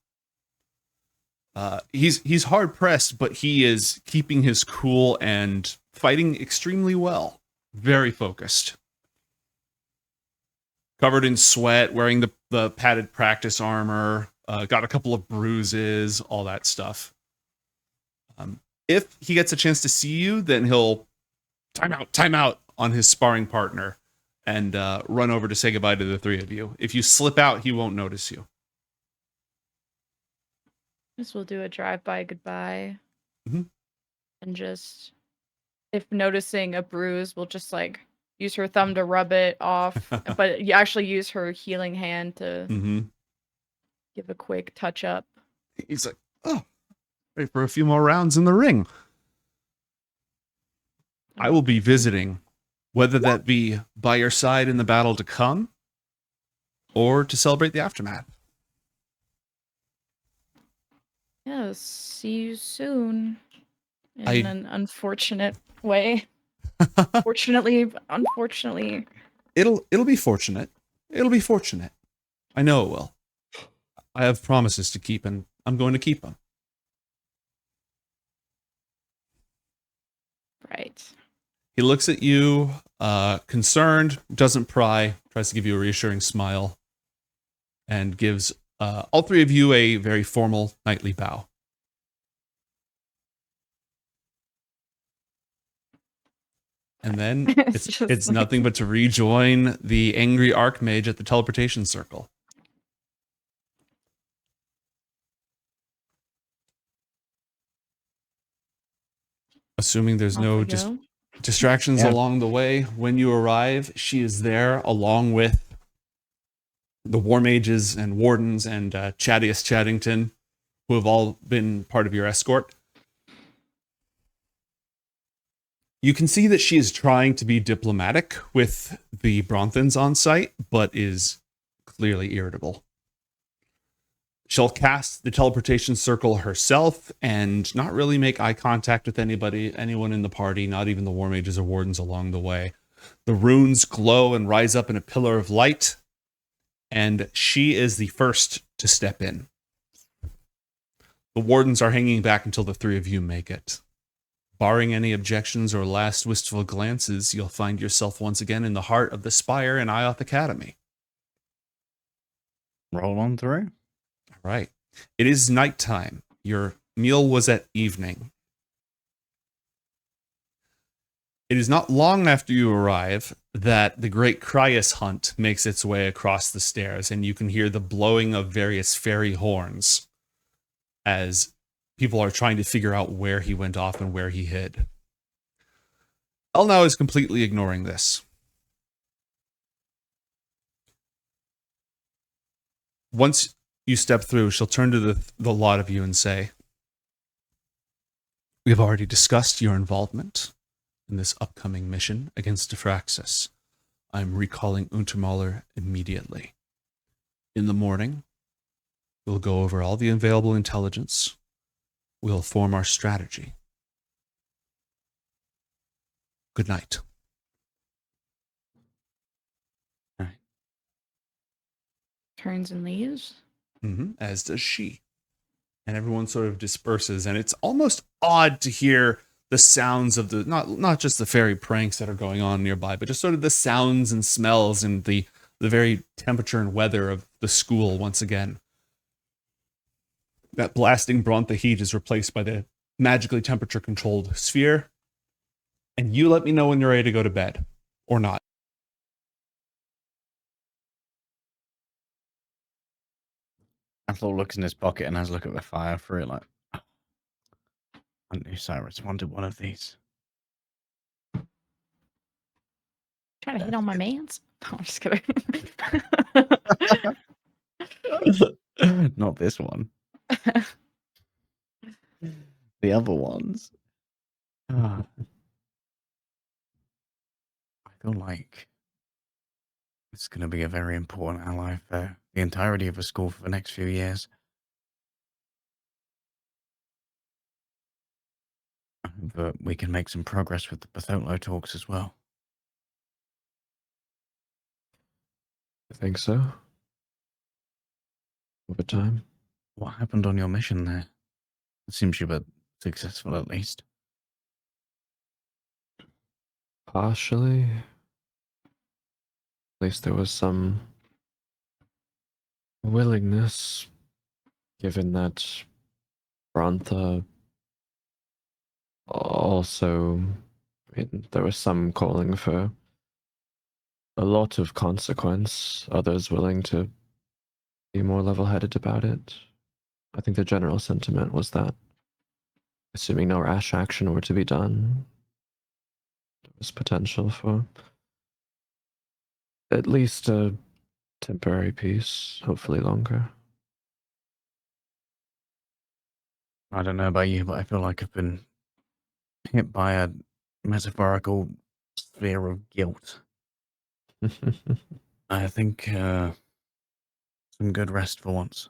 He's hard pressed, but he is keeping his cool and fighting extremely well. Very focused. Covered in sweat, wearing the padded practice armor, got a couple of bruises, all that stuff. If he gets a chance to see you, then he'll time out on his sparring partner and run over to say goodbye to the three of you. If you slip out, he won't notice you. Guess we'll do a drive-by goodbye. Mhm. And just, if noticing a bruise, we'll just like use her thumb to rub it off. But you actually use her healing hand to give a quick touch up. He's like, oh, ready for a few more rounds in the ring. I will be visiting, whether that be by your side in the battle to come or to celebrate the aftermath. Yeah, see you soon. In an unfortunate way. Fortunately, unfortunately. It'll be fortunate. It'll be fortunate. I know it will. I have promises to keep, and I'm going to keep them. Right. He looks at you, concerned, doesn't pry, tries to give you a reassuring smile, and gives all three of you a very formal knightly bow. And then it's nothing but to rejoin the angry archmage at the teleportation circle. Assuming there's no distractions along the way, when you arrive, she is there along with the war mages and wardens and Chattius Chaddington, who have all been part of your escort. You can see that she is trying to be diplomatic with the Bronthans on site, but is clearly irritable. She'll cast the teleportation circle herself and not really make eye contact with anyone in the party, not even the war mages or wardens along the way. The runes glow and rise up in a pillar of light, and she is the first to step in. The wardens are hanging back until the three of you make it. Barring any objections or last wistful glances, you'll find yourself once again in the heart of the spire in IOTH Academy. Roll on through. All right. It is nighttime. Your meal was at evening. It is not long after you arrive that the great Cryus hunt makes its way across the stairs, and you can hear the blowing of various fairy horns as people are trying to figure out where he went off and where he hid. Elnao is completely ignoring this. Once you step through, she'll turn to the lot of you and say, "We have already discussed your involvement in this upcoming mission against Diffraxus. I'm recalling Untermaler immediately. In the morning, we'll go over all the available intelligence. We'll form our strategy. Good night." All right. Turns and leaves. As does she. And everyone sort of disperses, and it's almost odd to hear the sounds of the not just the fairy pranks that are going on nearby, but just sort of the sounds and smells and the very temperature and weather of the school once again. That blasting Brontha heat is replaced by the magically temperature-controlled sphere. And you let me know when you're ready to go to bed. Or not. Athalor looks in his pocket and has a look at the fire for it, like, I knew Cyrus wanted one of these. Trying to hit on my mans? No, I'm just kidding. Not this one. The other ones. I feel like It's going to be a very important ally for the entirety of the school for the next few years. But we can make some progress with the Athalor talks as well. I think so. Over time. What happened on your mission there? It seems you were successful at least. Partially. At least there was some willingness, given that Brontha also, there was some calling for a lot of consequence, others willing to be more level-headed about it. I think the general sentiment was that, assuming no rash action were to be done, there was potential for at least a temporary peace, hopefully longer. I don't know about you, but I feel like I've been hit by a metaphorical sphere of guilt. I think some good rest for once.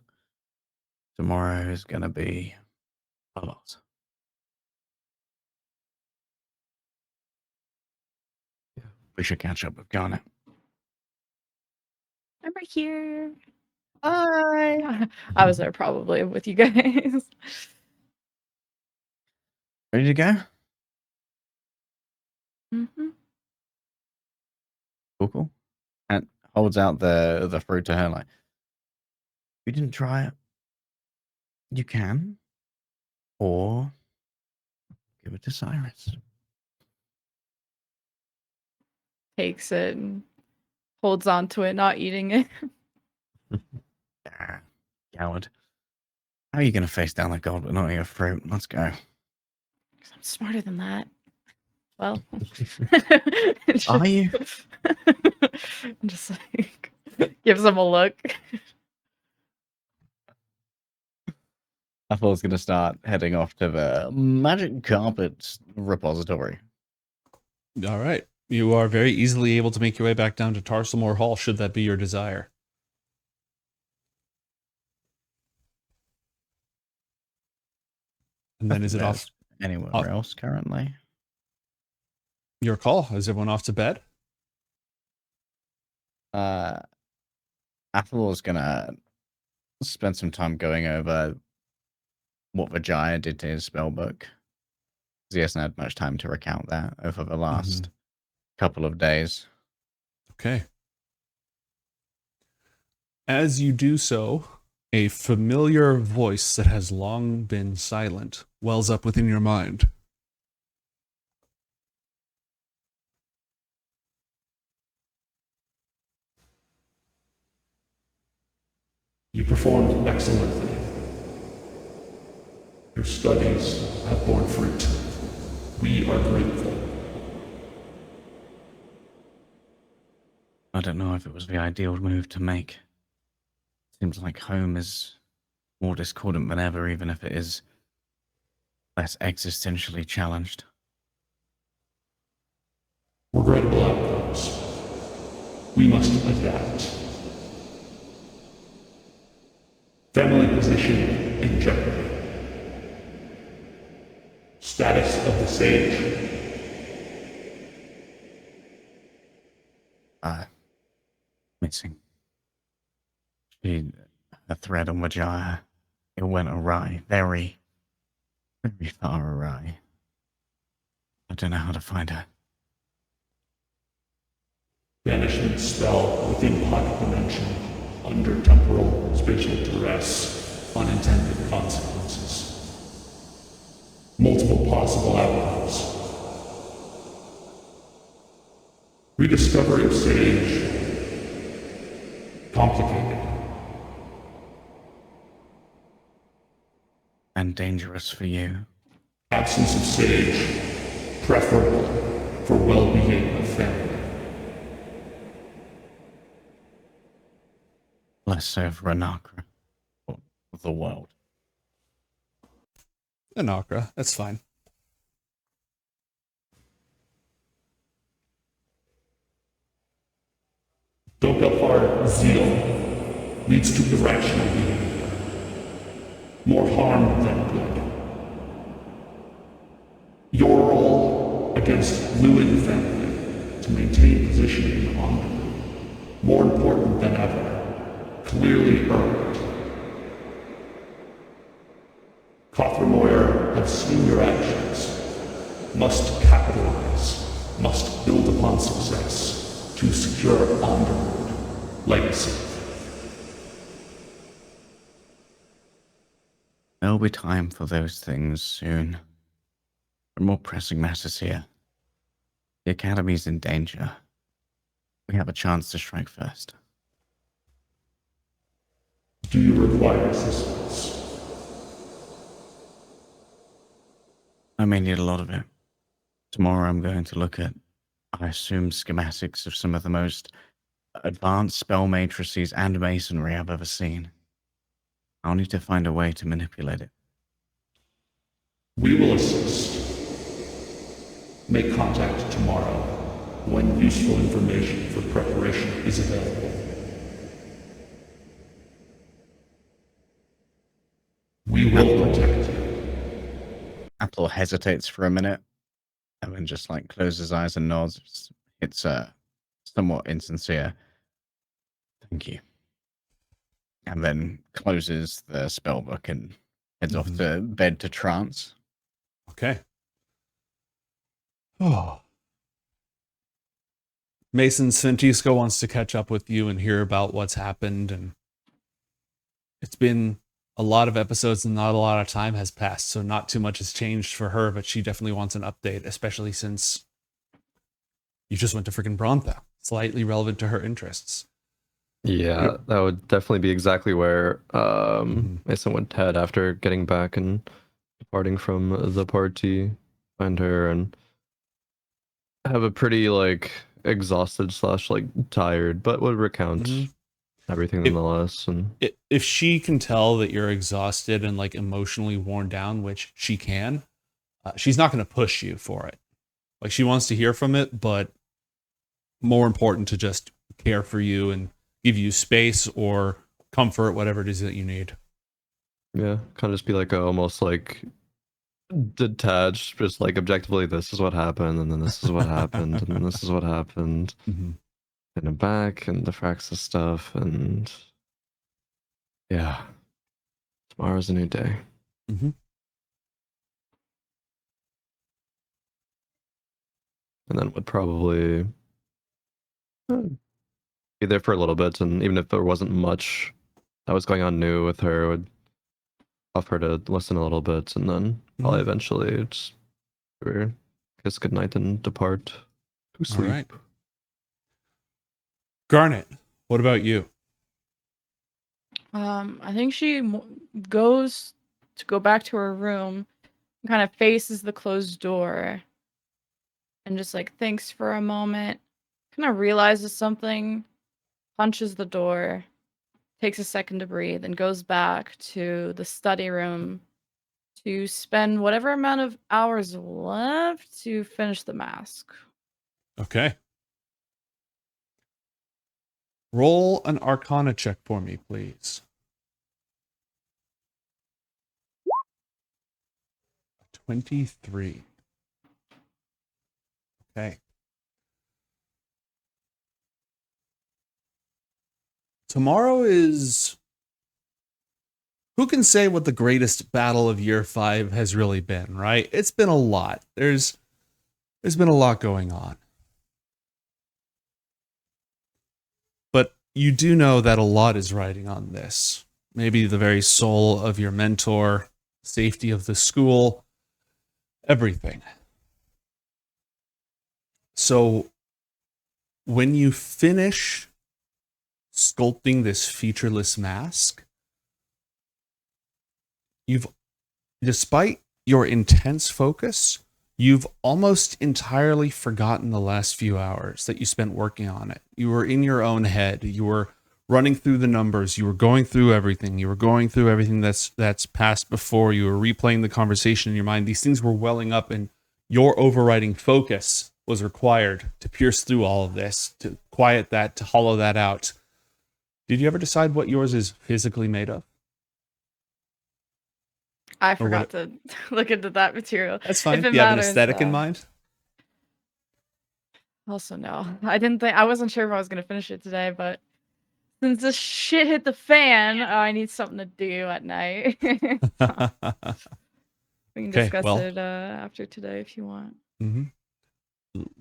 Tomorrow is going to be a lot. Yeah. We should catch up with Garnet. I'm right here. Hi. I was there probably with you guys. Ready to go? Mm-hmm. Cool. And holds out the fruit to her like, you didn't try it. You can. Or give it to Cyrus. Takes it and holds on to it, not eating it. Ah, coward. How are you going to face down the god but not eat a fruit? Let's go. 'Cause I'm smarter than that. Well, Are you? I'm just like gives him a look. I thought I was going to start heading off to the magic carpet repository. All right. You are very easily able to make your way back down to Tarsalmore Hall, should that be your desire. And then is it off Anywhere else currently? your call? Is everyone off to bed? Athalor's gonna spend some time going over what Vijaya did to his spellbook. 'Cause he hasn't had much time to recount that over the last couple of days. Okay. As you do so, a familiar voice that has long been silent wells up within your mind. You performed excellently. Your studies have borne fruit. We are grateful. I don't know if it was the ideal move to make. Seems like home is more discordant than ever, even if it is less existentially challenged. Regrettable outcomes. We must adapt. Family position in jeopardy. Status of the sage. Missing. A thread on Vijaya. It went awry. Very, very far awry. I don't know how to find her. Banishment spell within pocket dimension. Under temporal spatial duress. Unintended consequences. Multiple possible outcomes. Rediscovery of sage. Complicated. And dangerous for you. Absence of sage. Preferable for well-being of family. Less so for Anacra. Or the world. Anacra, that's fine. Dokapar zeal leads to irrational behavior. More harm than good. Your role against Lewin family to maintain positioning on the group, more important than ever, clearly earned. Kothramoyer have seen your actions, must capitalize, must build upon success to secure Onderwood legacy. There'll be time for those things soon. There are more pressing matters here. The Academy's in danger. We have a chance to strike first. Do you require assistance? I may need a lot of it. Tomorrow I'm going to look at, I assume, schematics of some of the most advanced spell matrices and masonry I've ever seen. I'll need to find a way to manipulate it. We will assist. Make contact tomorrow when useful information for preparation is available. We will protect you. Athalor hesitates for a minute and then just like closes his eyes and nods. It's somewhat insincere. Thank you. And then closes the spell book and heads off to bed to trance. Okay. Oh. Mason Santisco wants to catch up with you and hear about what's happened. And it's been a lot of episodes and not a lot of time has passed. So not too much has changed for her, but she definitely wants an update, especially since you just went to freaking Brontha. Slightly relevant to her interests. Yeah, that would definitely be exactly where Mason would head after getting back and departing from the party. Find her and have a pretty like exhausted / like tired, but would recount everything nonetheless. And if she can tell that you're exhausted and like emotionally worn down, which she can, she's not going to push you for it. Like she wants to hear from it, but more important to just care for you and give you space or comfort, whatever it is that you need. yeah, kind of just be like almost like detached, just like objectively, this is what happened, and then this is what happened, and then this is what happened, and then back and Diffraxus stuff, and yeah, tomorrow's a new day. And then would probably be there for a little bit, and even if there wasn't much that was going on new with her, would offer to listen a little bit, and then probably eventually just kiss goodnight and depart to sleep. All right. Garnet, what about you? I think she goes to go back to her room, and kind of faces the closed door, and just like thinks for a moment, kind of realizes something, punches the door, takes a second to breathe, and goes back to the study room to spend whatever amount of hours left to finish the mask. Okay. Roll an Arcana check for me, please. 23. Okay. Tomorrow is... Who can say what the greatest battle of year 5 has really been, right? It's been a lot. There's been a lot going on. But you do know that a lot is riding on this. Maybe the very soul of your mentor, safety of the school, everything. So when you finish sculpting this featureless mask, despite your intense focus, you've almost entirely forgotten the last few hours that you spent working on it. You were in your own head. You were running through the numbers. You were going through everything. You were going through everything that's passed before. You were replaying the conversation in your mind. These things were welling up, and your overriding focus was required to pierce through all of this, to quiet that, to hollow that out. Did you ever decide what yours is physically made of? I Or what forgot to look into that material. That's fine. If Do it you have an matters, aesthetic in mind? Also, no. I wasn't sure if I was gonna finish it today, but since this shit hit the fan, I need something to do at night. We can Okay, discuss well. it after today if you want. Mhm.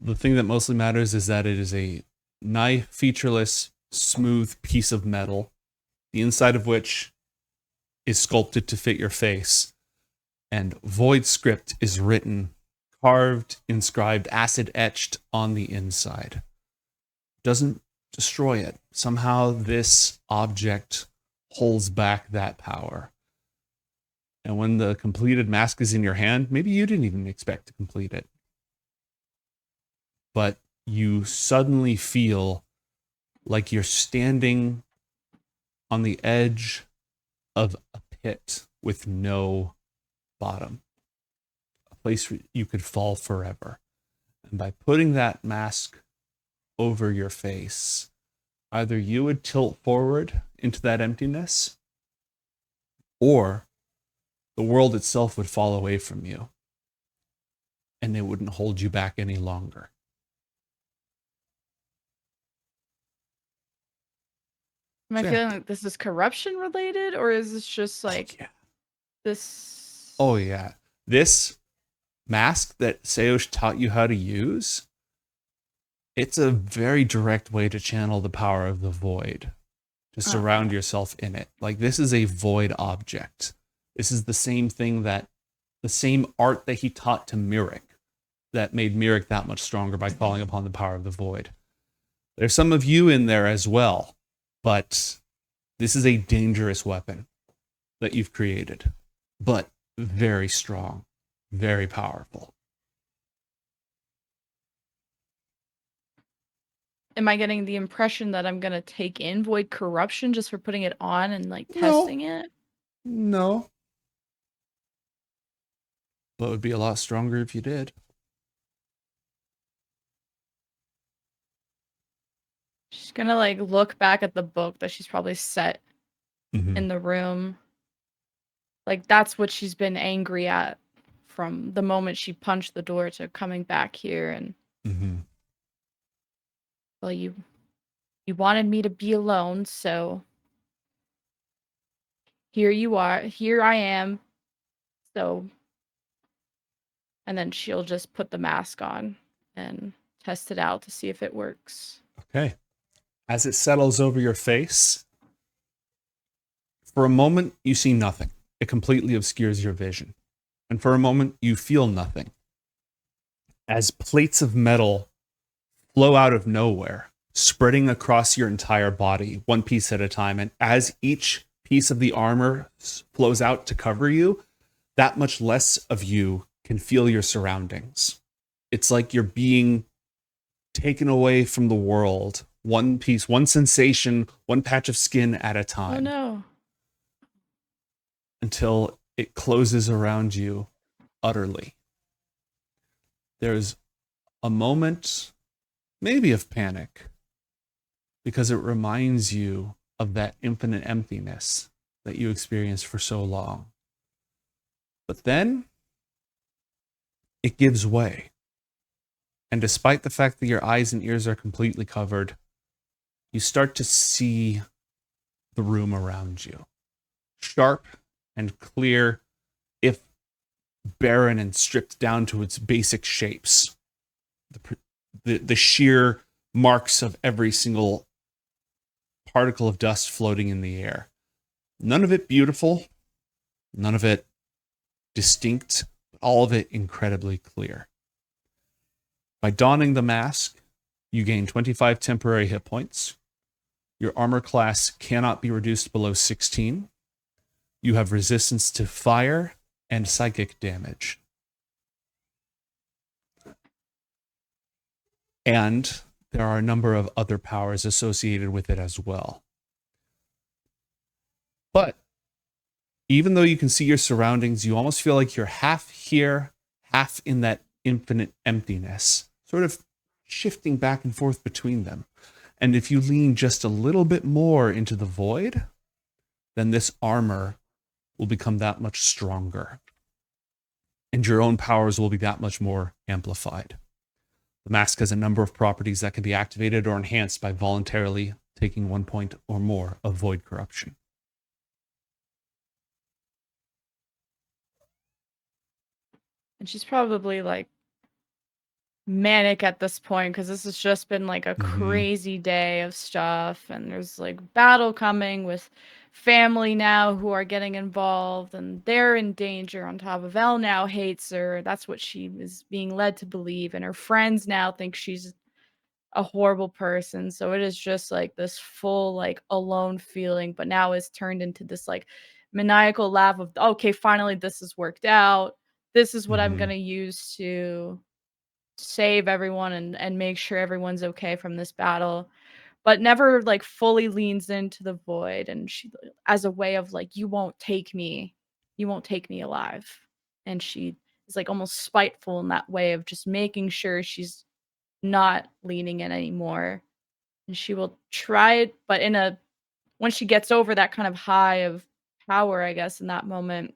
The thing that mostly matters is that it is a nigh featureless, smooth piece of metal, the inside of which is sculpted to fit your face, and void script is written, carved, inscribed, acid etched on the inside. Doesn't destroy it. Somehow this object holds back that power. And when the completed mask is in your hand, maybe you didn't even expect to complete it, but you suddenly feel like you're standing on the edge of a pit with no bottom, a place where you could fall forever. And by putting that mask over your face, either you would tilt forward into that emptiness, or the world itself would fall away from you, and it wouldn't hold you back any longer. Am I Sure. feeling like this is corruption related, or is this just like yeah. this? Oh yeah. This mask that Seosh taught you how to use, it's a very direct way to channel the power of the void, to surround yourself in it. Like, this is a void object. This is the same thing that, the same art that he taught to Mirik, that made Mirik that much stronger by calling upon the power of the void. There's some of you in there as well, but this is a dangerous weapon that you've created, but very strong, very powerful. Am I getting the impression that I'm gonna take in void corruption just for putting it on and like No. testing it? No. But it would be a lot stronger if you did. She's gonna like look back at the book that she's probably set Mhm. in the room. Like, that's what she's been angry at from the moment she punched the door to coming back here. And Mhm. well, you wanted me to be alone, so here you are. Here I am. So, and then she'll just put the mask on and test it out to see if it works. Okay. As it settles over your face, for a moment you see nothing. It completely obscures your vision. And for a moment you feel nothing. As plates of metal flow out of nowhere, spreading across your entire body, one piece at a time, and as each piece of the armor flows out to cover you, that much less of you can feel your surroundings. It's like you're being taken away from the world, one piece, one sensation, one patch of skin at a time. Oh no. Until it closes around you utterly. There's a moment, maybe of panic, because it reminds you of that infinite emptiness that you experienced for so long. But then it gives way. And despite the fact that your eyes and ears are completely covered, you start to see the room around you. Sharp and clear, if barren and stripped down to its basic shapes. The sheer marks of every single particle of dust floating in the air. None of it beautiful, none of it distinct, all of it incredibly clear. By donning the mask, you gain 25 temporary hit points. Your armor class cannot be reduced below 16. You have resistance to fire and psychic damage. And there are a number of other powers associated with it as well. But even though you can see your surroundings, you almost feel like you're half here, half in that infinite emptiness, sort of shifting back and forth between them. And if you lean just a little bit more into the void, then this armor will become that much stronger. And your own powers will be that much more amplified. The mask has a number of properties that can be activated or enhanced by voluntarily taking 1 point or more of void corruption. And she's probably like manic at this point because this has just been like a crazy day of stuff, and there's like battle coming with family now who are getting involved, and they're in danger on top of Elnao hates her. That's what she is being led to believe, and her friends now think she's a horrible person. So it is just like this full like alone feeling, but now is turned into this like maniacal laugh of, okay, finally this has worked out. This is what I'm gonna use to save everyone and make sure everyone's okay from this battle, but never like fully leans into the void, and she, as a way of like, you won't take me alive. And she is like almost spiteful in that way of just making sure she's not leaning in anymore. And she will try it, but when she gets over that kind of high of power, I guess, in that moment,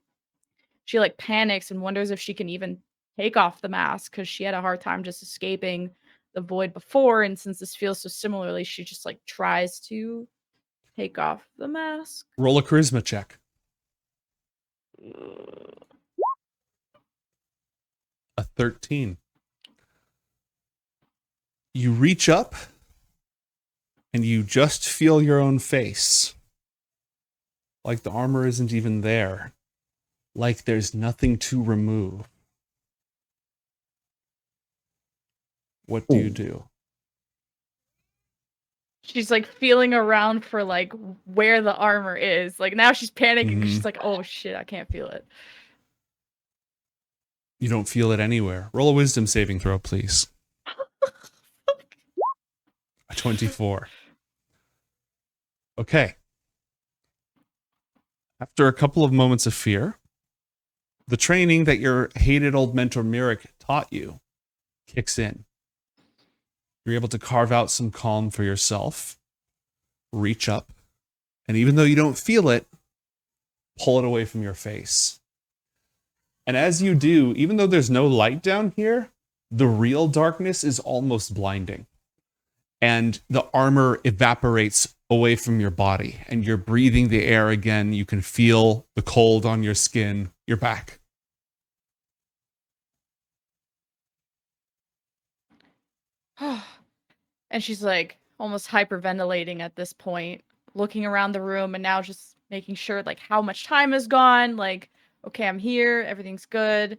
she like panics and wonders if she can even take off the mask, because she had a hard time just escaping the void before. And since this feels so similarly, she just like tries to take off the mask. Roll a charisma check. A 13. You reach up and you just feel your own face. Like the armor isn't even there. Like there's nothing to remove. What do you do? She's like feeling around for like where the armor is. Like now she's panicking. She's like, oh shit, I can't feel it. You don't feel it anywhere. Roll a wisdom saving throw, please. A 24. Okay. After a couple of moments of fear, the training that your hated old mentor Mirik taught you kicks in. You're able to carve out some calm for yourself, reach up, and even though you don't feel it, pull it away from your face. And as you do, even though there's no light down here, the real darkness is almost blinding. And the armor evaporates away from your body, and you're breathing the air again. You can feel the cold on your skin. You're back. And she's like almost hyperventilating at this point, looking around the room and now just making sure like how much time has gone. Like, okay, I'm here, everything's good.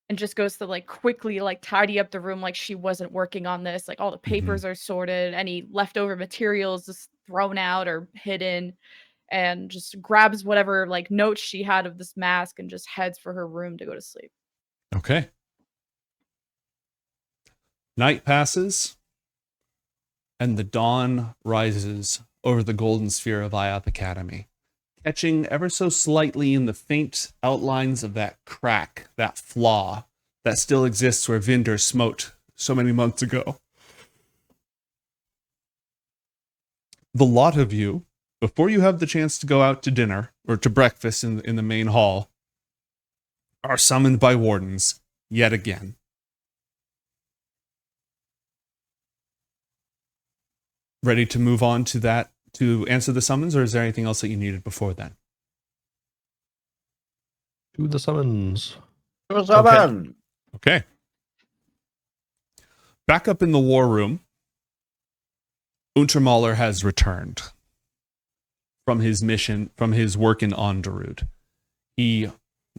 And just goes to like quickly like tidy up the room like she wasn't working on this. Like all the papers are sorted, any leftover materials just thrown out or hidden, and just grabs whatever like notes she had of this mask and just heads for her room to go to sleep. Okay. Night passes, and the dawn rises over the golden sphere of IOTH Academy, catching ever so slightly in the faint outlines of that crack, that flaw that still exists where Vinder smote so many months ago. The lot of you, before you have the chance to go out to dinner or to breakfast in the main hall, are summoned by wardens yet again. Ready to move on to that, to answer the summons, or is there anything else that you needed before then? Do the summons. Okay. Back up in the war room, Untermaler has returned from his mission, from his work in Onderud. He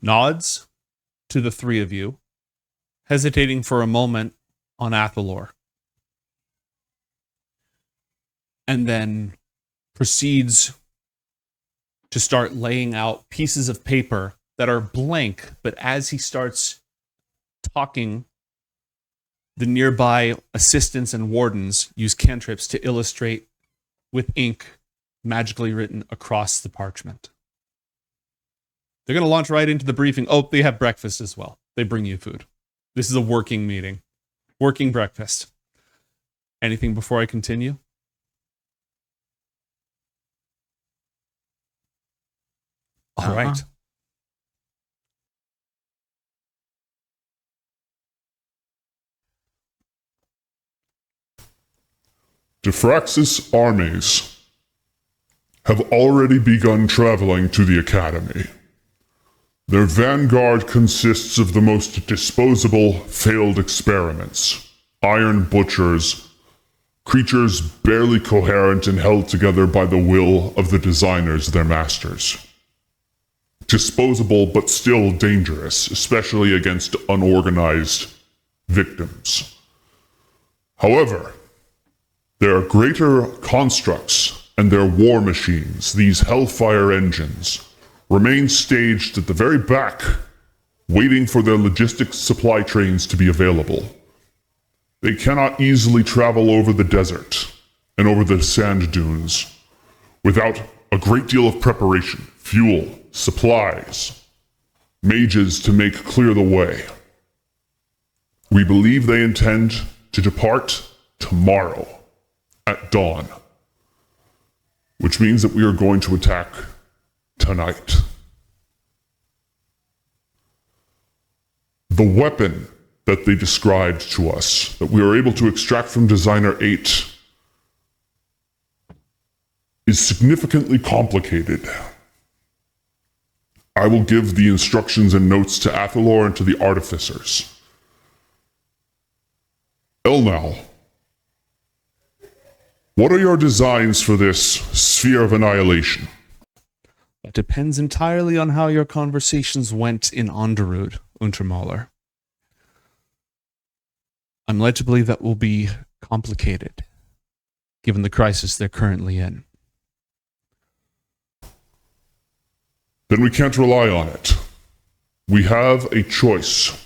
nods to the three of you, hesitating for a moment on Athalor, and then proceeds to start laying out pieces of paper that are blank, but as he starts talking, the nearby assistants and wardens use cantrips to illustrate with ink magically written across the parchment. They're going to launch right into the briefing. Oh, they have breakfast as well. They bring you food. This is a working meeting. working breakfast. Anything before I continue? All right. Diffraxus armies have already begun traveling to the Academy. Their vanguard consists of the most disposable failed experiments, iron butchers, creatures barely coherent and held together by the will of the designers, their masters. Disposable but still dangerous, especially against unorganized victims. However, their greater constructs and their war machines, these Hellfire engines, remain staged at the very back, waiting for their logistics supply trains to be available. They cannot easily travel over the desert and over the sand dunes without a great deal of preparation, fuel, supplies, mages to make clear the way. We believe they intend to depart tomorrow at dawn, which means that we are going to attack tonight. The weapon that they described to us, that we are able to extract from Designer 8, is significantly complicated. I will give the instructions and notes to Athalor and to the artificers. Elnao, what are your designs for this sphere of annihilation? That depends entirely on how your conversations went in Onderud, Untermaler. I'm led to believe that will be complicated, given the crisis they're currently in. Then we can't rely on it. We have a choice.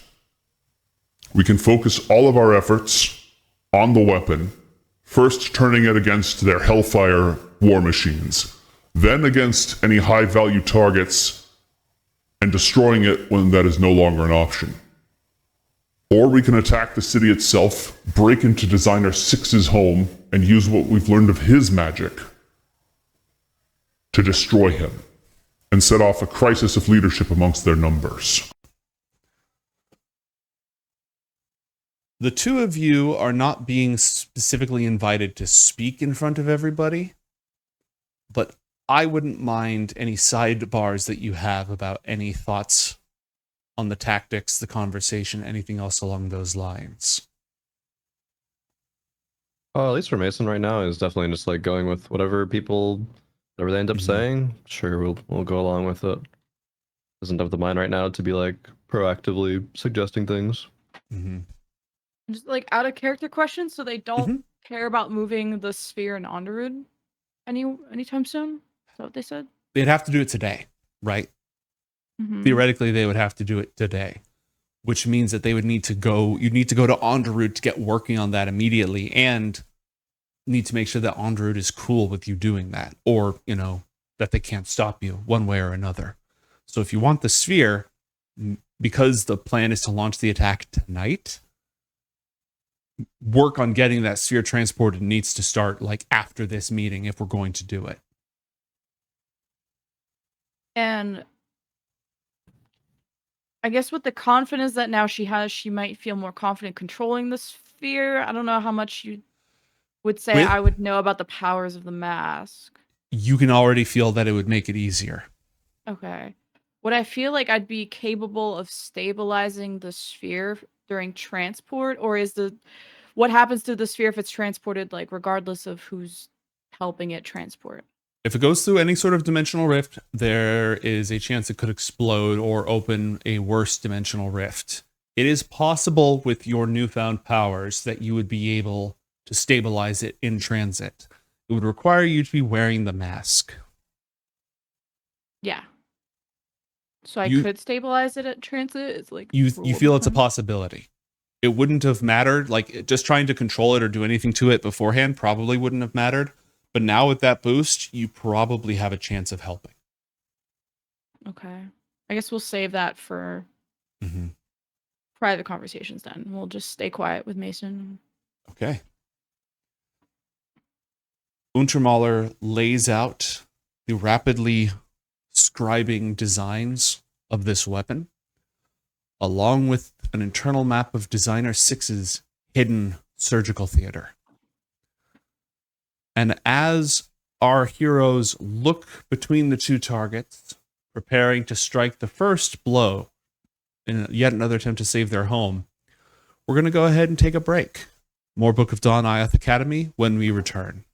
We can focus all of our efforts on the weapon, first turning it against their Hellfire war machines, then against any high-value targets, and destroying it when that is no longer an option. Or we can attack the city itself, break into Designer 6's home, and use what we've learned of his magic to destroy him and set off a crisis of leadership amongst their numbers. The two of you are not being specifically invited to speak in front of everybody, but I wouldn't mind any sidebars that you have about any thoughts on the tactics, the conversation, anything else along those lines. At least for Mason right now is definitely just like going with whatever they end up saying. Sure, we'll go along with it. Doesn't have the mind right now to be like proactively suggesting things. Just like out of character questions, so they don't care about moving the sphere in Onderud anytime soon. Is that what they said? They'd have to do it today, right? Theoretically, they would have to do it today, which means that they would need to go. You'd need to go to Onderud to get working on that immediately, and need to make sure that Onderud is cool with you doing that, or that they can't stop you one way or another. So if you want the sphere, because the plan is to launch the attack tonight, work on getting that sphere transported needs to start like after this meeting if we're going to do it. And I guess with the confidence that now she has, she might feel more confident controlling the sphere. I don't know how much you would say I would know about the powers of the mask. You can already feel that it would make it easier. Okay. Would I feel like I'd be capable of stabilizing the sphere during transport, or what happens to the sphere if it's transported, like regardless of who's helping it transport? If it goes through any sort of dimensional rift, there is a chance it could explode or open a worse dimensional rift. It is possible with your newfound powers that you would be able to stabilize it in transit. It would require you to be wearing the mask. Yeah. So I could stabilize it at transit? It's like you feel it's a possibility. It wouldn't have mattered. Like just trying to control it or do anything to it beforehand probably wouldn't have mattered. But now with that boost, you probably have a chance of helping. Okay. I guess we'll save that for private conversations then. We'll just stay quiet with Mason. Okay. Untermaler lays out the rapidly scribing designs of this weapon, along with an internal map of Designer 6's hidden surgical theater. And as our heroes look between the two targets, preparing to strike the first blow in yet another attempt to save their home, we're going to go ahead and take a break. More Book of Dawn IOTH Academy when we return.